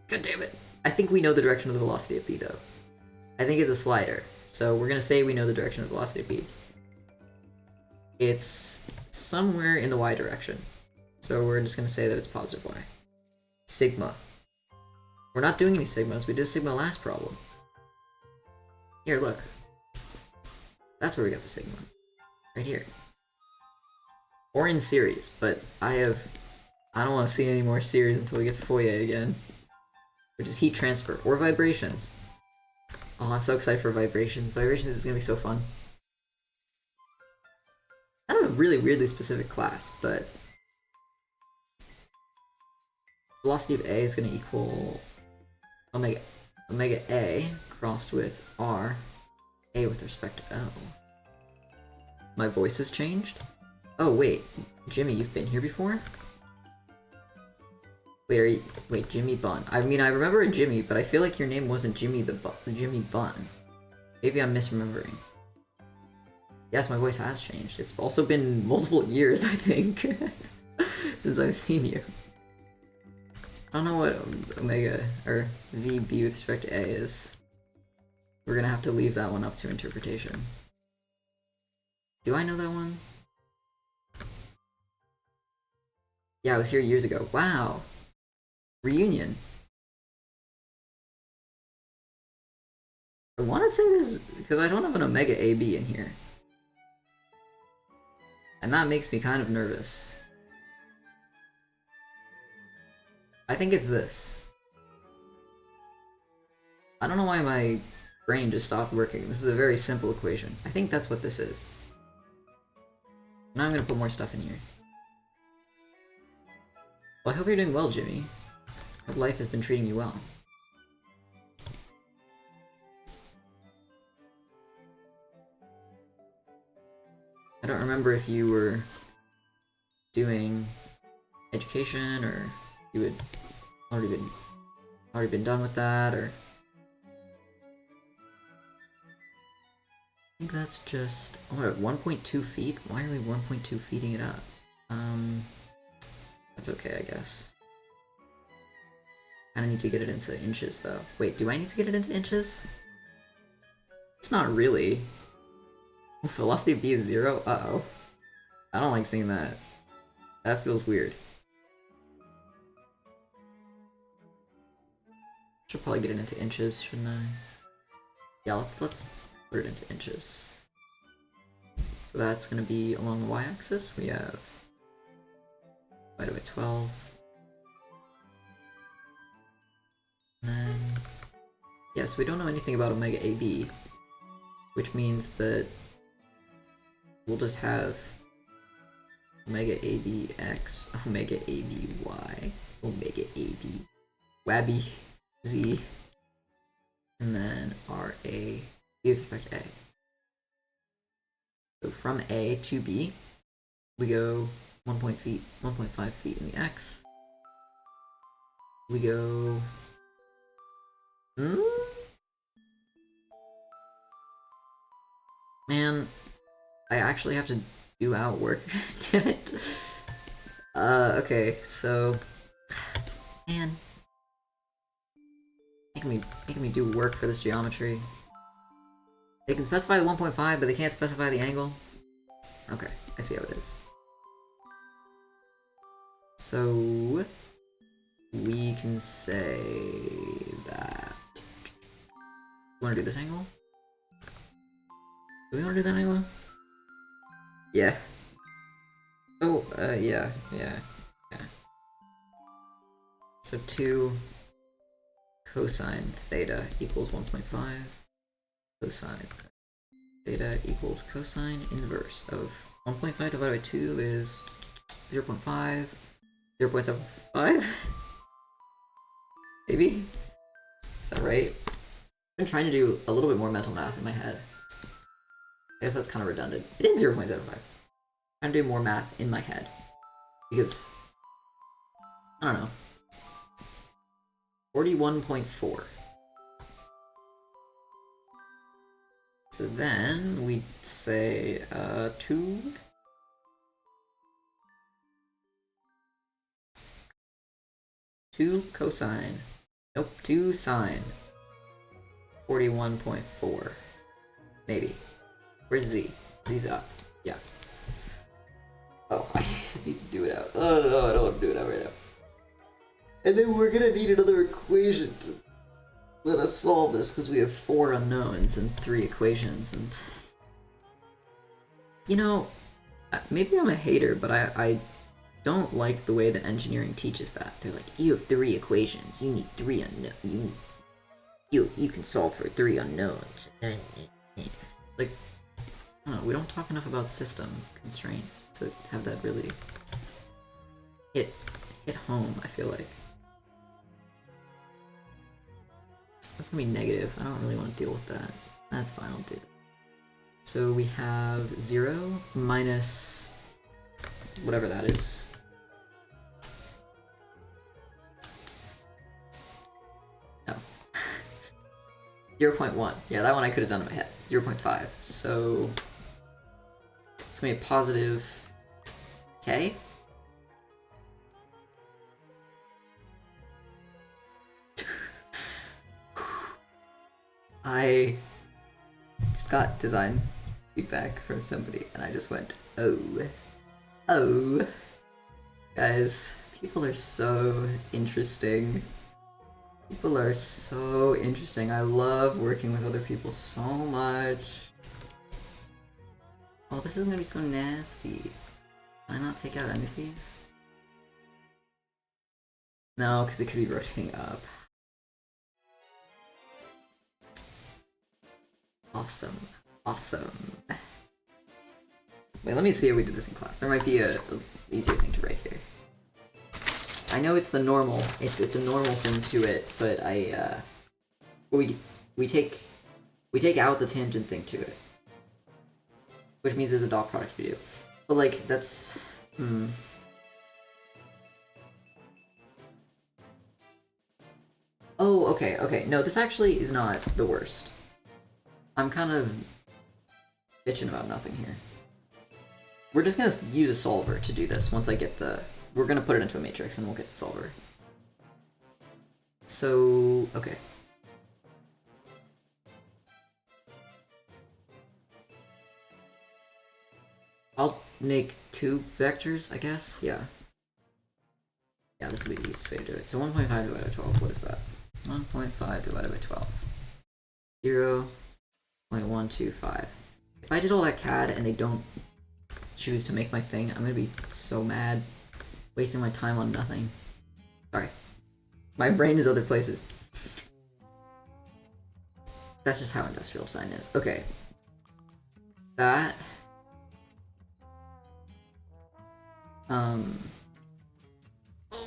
God damn it. I think we know the direction of the velocity of B, though. I think it's a slider. So we're going to say we know the direction of the velocity of B. It's somewhere in the y direction. So we're just going to say that it's positive y. Sigma. We're not doing any sigmas. We did sigma last problem. Here, look. That's where we got the sigma. Right here. Or in series, but I don't want to see any more series until we get to Fourier again. Which is heat transfer, or vibrations. Oh, I'm so excited for vibrations. Vibrations is going to be so fun. I don't have a really weirdly specific class, but velocity of A is going to equal omega A crossed with R, A with respect to O. My voice has changed? Oh, wait. Jimmy, you've been here before? Wait, Jimmy Bun. I mean, I remember a Jimmy, but I feel like your name wasn't Jimmy Jimmy Bun. Maybe I'm misremembering. Yes, my voice has changed. It's also been multiple years, I think, since I've seen you. I don't know what omega, or VB with respect to A is. We're gonna have to leave that one up to interpretation. Do I know that one? Yeah, I was here years ago. Wow. Reunion. I want to say there's... because I don't have an omega AB in here. And that makes me kind of nervous. I think it's this. I don't know why my brain just stopped working. This is a very simple equation. I think that's what this is. Now I'm gonna put more stuff in here. Well, I hope you're doing well, Jimmy. I hope life has been treating you well. I don't remember if you were doing education or you had already been done with that, or think that's just... Oh, we're at 1.2 feet? Why are we 1.2 feeting it up? That's okay, I guess. I need to get it into inches, though. Wait, do I need to get it into inches? It's not really. Velocity of B is 0? Uh-oh. I don't like seeing that. That feels weird. Should probably get it into inches, shouldn't I? Yeah, let's put it into inches. So that's gonna be along the y-axis. We have divided by 12. And then yes, we don't know anything about omega AB, which means that we'll just have omega AB x, omega AB y, omega AB wabby z, and then RA b with respect to A. So from A to B, we go 1.5 feet in the X. We go... Man, I actually have to do out work. Damn it. Okay, so... Man. Making me do work for this geometry. They can specify the 1.5, but they can't specify the angle. Okay, I see how it is. So we can say that... You wanna do this angle? Do we wanna do that angle? Yeah. Oh, yeah. So 2 cosine theta equals 1.5. Cosine theta equals cosine inverse of 1.5 divided by 2 is 0.5. 0.75? Maybe? Is that right? I've been trying to do a little bit more mental math in my head. I guess that's kind of redundant. It is 0.75. I'm doing more math in my head. Because, I don't know. 41.4. So then we'd say 2 cosine. Nope, 2 sine. 41.4. Maybe. Where's Z? Z's up. Yeah. Oh, I need to do it out. Oh no, I don't want to do it out right now. And then we're gonna need another equation to let us solve this, because we have 4 unknowns and 3 equations, and... You know, maybe I'm a hater, but I don't like the way that engineering teaches that. They're like, you have 3 equations, you need 3 unknowns, you can solve for 3 unknowns. Like, I don't know, we don't talk enough about system constraints to have that really hit home, I feel like. That's gonna be negative. I don't really want to deal with that. That's fine, I'll do that. So we have 0 minus whatever that is. No. 0.1. Yeah, that one I could have done in my head. 0.5. So it's gonna be a positive K. I just got design feedback from somebody and I just went, oh. Guys, people are so interesting. People are so interesting. I love working with other people so much. Oh, this is gonna be so nasty. Can I not take out any of these? No, because it could be rotating up. Awesome. Wait, let me see how we did this in class. There might be a easier thing to write here. I know it's the normal. It's a normal thing to it, but we take out the tangent thing to it, which means there's a dot product to do. But like that's Oh, okay. No, this actually is not the worst. I'm kind of bitching about nothing here. We're just gonna use a solver to do this once I get the... We're gonna put it into a matrix and we'll get the solver. So, okay. I'll make 2 vectors, I guess, yeah. Yeah, this will be the easiest way to do it. So 1.5 divided by 12, what is that? 1.5 divided by 12. 0.125. If I did all that CAD and they don't choose to make my thing, I'm gonna be so mad. Wasting my time on nothing. Sorry. My brain is other places. That's just how industrial design is. Okay. That...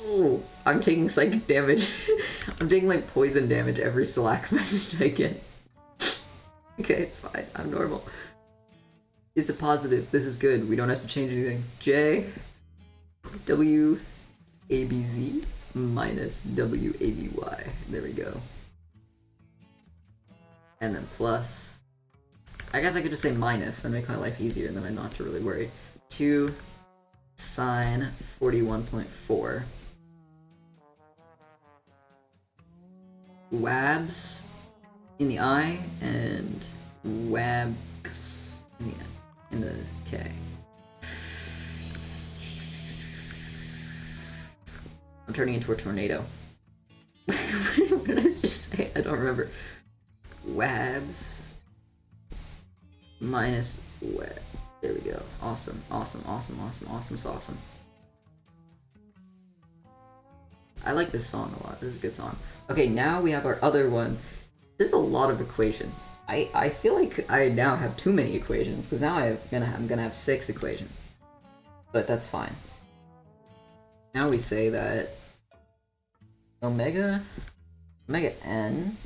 Oh, I'm taking psychic damage. I'm taking like poison damage every Slack message I get. Okay, it's fine. I'm normal. It's a positive. This is good. We don't have to change anything. J W A B Z minus W A B Y. There we go. And then plus. I guess I could just say minus and make my life easier, and then I don't have to really worry. 2 sine 41.4. Wabs in the I and wabs in the K. I'm turning into a tornado. What did I just say? I don't remember. Wabs minus web. There we go. Awesome, awesome, awesome, awesome, awesome, awesome. I like this song a lot. This is a good song. Okay, now we have our other one. There's a lot of equations. I feel like I now have too many equations because now I'm gonna have 6 equations. But that's fine. Now we say that omega n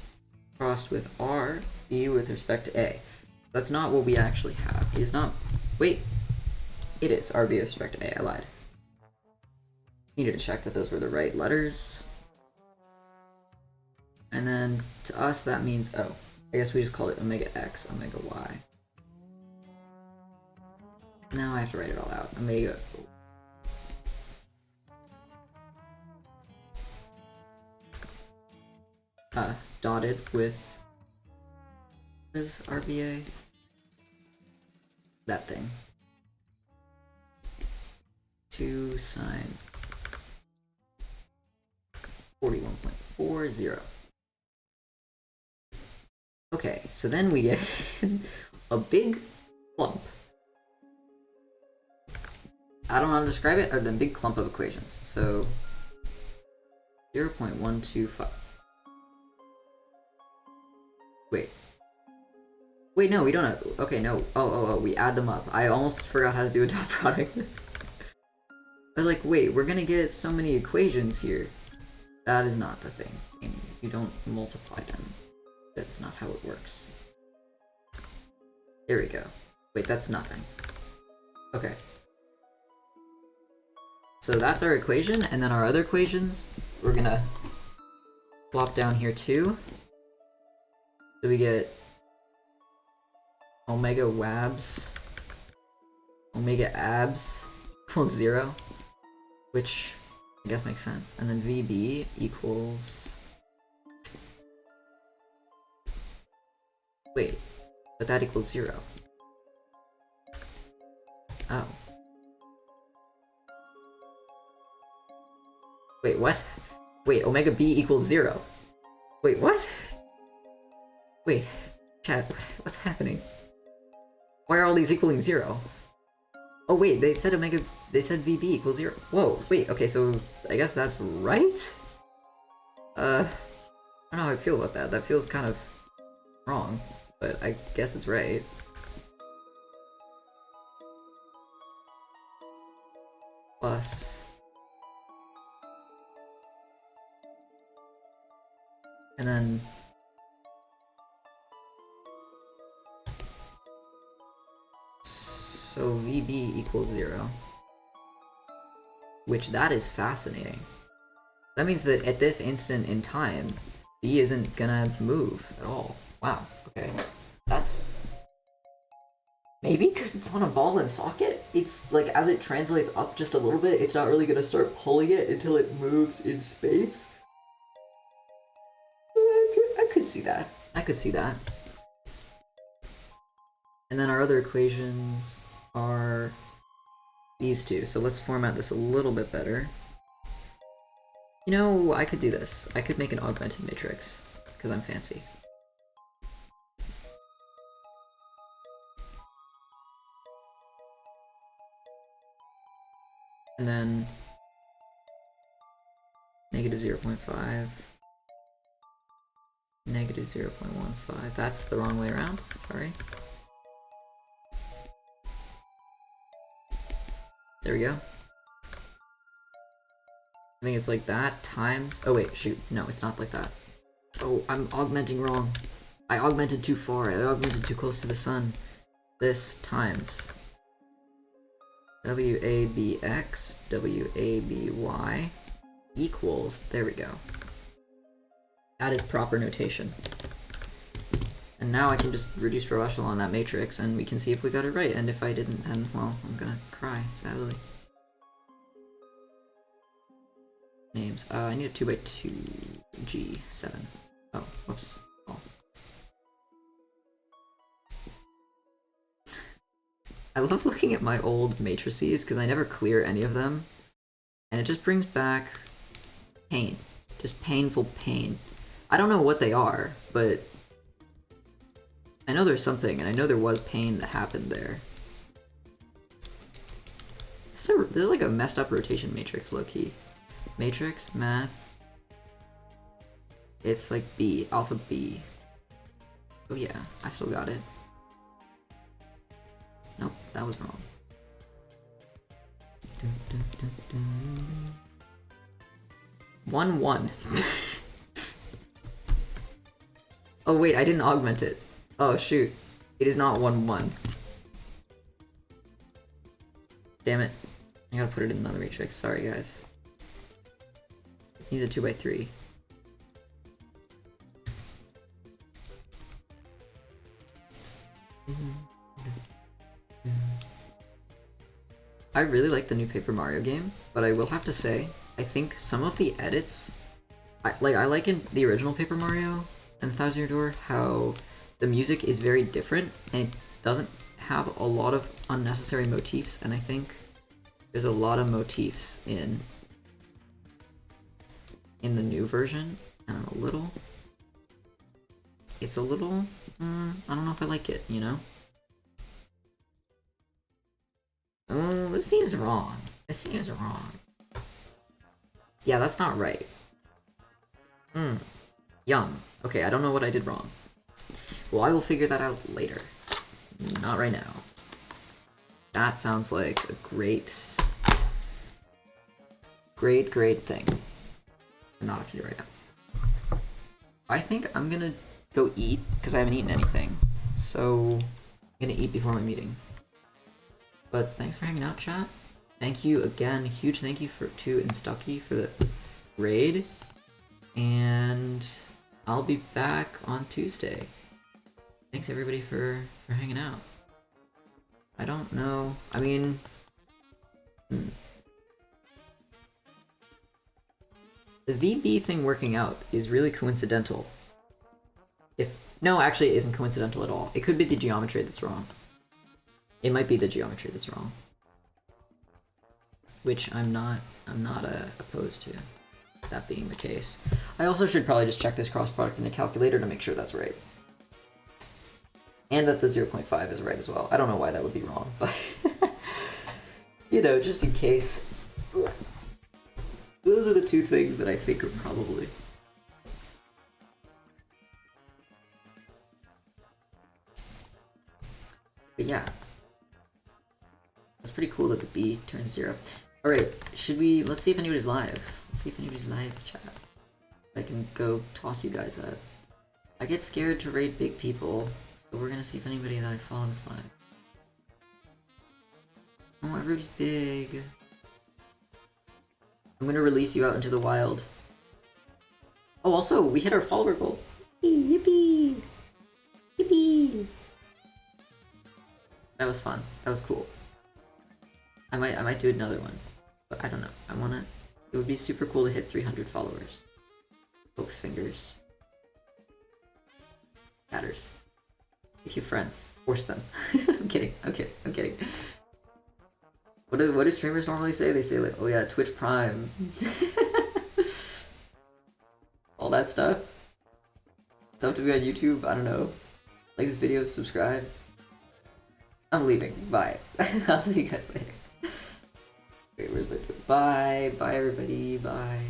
crossed with r b with respect to a. That's not what we actually have. It is not. Wait, it is rb with respect to a. I lied. Needed to check that those were the right letters. And then to us that means, oh, I guess we just called it omega x, omega y. Now I have to write it all out. Omega. Dotted with, what is RBA? That thing. 2 sine 41.40. Okay, so then we get a big clump. I don't know how to describe it other than big clump of equations. So 0.125. Wait, no, we don't have. Okay, no. Oh, we add them up. I almost forgot how to do a dot product. I was like, wait, we're gonna get so many equations here. That is not the thing, Amy. You don't multiply them. That's not how it works. There we go. Wait, that's nothing. Okay. So that's our equation, and then our other equations, we're gonna plop down here too. So we get omega wabs, omega abs equals 0, which I guess makes sense. And then VB equals... Wait, but that equals 0. Oh. Wait, what? Wait, omega B equals 0. Wait, what? Wait, chat, what's happening? Why are all these equaling 0? Oh wait, they said VB equals 0. Whoa, wait, okay, so I guess that's right? I don't know how I feel about that. That feels kind of wrong, but I guess it's right. Plus... And then... So VB equals 0. Which, that is fascinating. That means that at this instant in time, B isn't gonna move at all. Wow, okay. That's Maybe because it's on a ball and socket? It's like as it translates up just a little bit, it's not really going to start pulling it until it moves in space. I could see that. I could see that. And then our other equations are these two. So let's format this a little bit better. You know, I could do this. I could make an augmented matrix because I'm fancy. And then negative 0.5, negative 0.15. That's the wrong way around. Sorry. There we go. I think it's like that times... Oh wait, shoot. No, it's not like that. Oh, I'm augmenting wrong. I augmented too far. I augmented too close to the sun. This times WABX, WABY equals... There we go. That is proper notation. And now I can just reduce rotational on that matrix and we can see if we got it right. And if I didn't, then, well, I'm gonna cry, sadly. Names. I need a 2x2 G7. Oh, whoops. Oh. I love looking at my old matrices because I never clear any of them. And it just brings back pain. Just painful pain. I don't know what they are, but I know there's something, and I know there was pain that happened there. So this is like a messed up rotation matrix, low-key. Matrix, math. It's like B, alpha B. Oh yeah, I still got it. Nope, that was wrong. 1, 1. Oh wait, I didn't augment it. Oh shoot, it is not 1, 1. Damn it, I gotta put it in another matrix, sorry guys. It needs a 2x3. I really like the new Paper Mario game, but I will have to say, I think some of the edits, I like in the original Paper Mario and the Thousand Year Door, how the music is very different and it doesn't have a lot of unnecessary motifs, and I think there's a lot of motifs in the new version, and it's a little, I don't know if I like it, you know? Oh, this seems wrong. This seems wrong. Yeah, that's not right. Yum. Okay, I don't know what I did wrong. Well, I will figure that out later. Not right now. That sounds like a great thing. Not have to do right now. I think I'm gonna go eat, because I haven't eaten anything. So, I'm gonna eat before my meeting. But thanks for hanging out, chat. Thank you again, huge thank you to Instucky for the raid. And I'll be back on Tuesday. Thanks everybody for hanging out. I don't know, I mean... The VB thing working out is really coincidental. No, actually it isn't coincidental at all. It could be the geometry that's wrong. It might be the geometry that's wrong. Which I'm not opposed to that being the case. I also should probably just check this cross product in a calculator to make sure that's right. And that the 0.5 is right as well. I don't know why that would be wrong, but you know, just in case. Those are the two things that I think are probably. But yeah. That's pretty cool that the B turns 0. Alright, let's see if anybody's live. Let's see if anybody's live, chat. I can go toss you guys at. I get scared to raid big people, so we're gonna see if anybody that I follow is live. Oh, everybody's big. I'm gonna release you out into the wild. Oh, also, we hit our follower goal. Yippee! Yippee! That was fun. That was cool. I might do another one, but I don't know. I wanna. It would be super cool to hit 300 followers. Folks' fingers. Matters. If you friends, force them. I'm kidding. Okay, I'm kidding. What do streamers normally say? They say like, oh yeah, Twitch Prime. All that stuff. Stuff to be on YouTube. I don't know. Like this video, subscribe. I'm leaving. Bye. I'll see you guys later. Wait, where's my... Bye. Bye, everybody. Bye.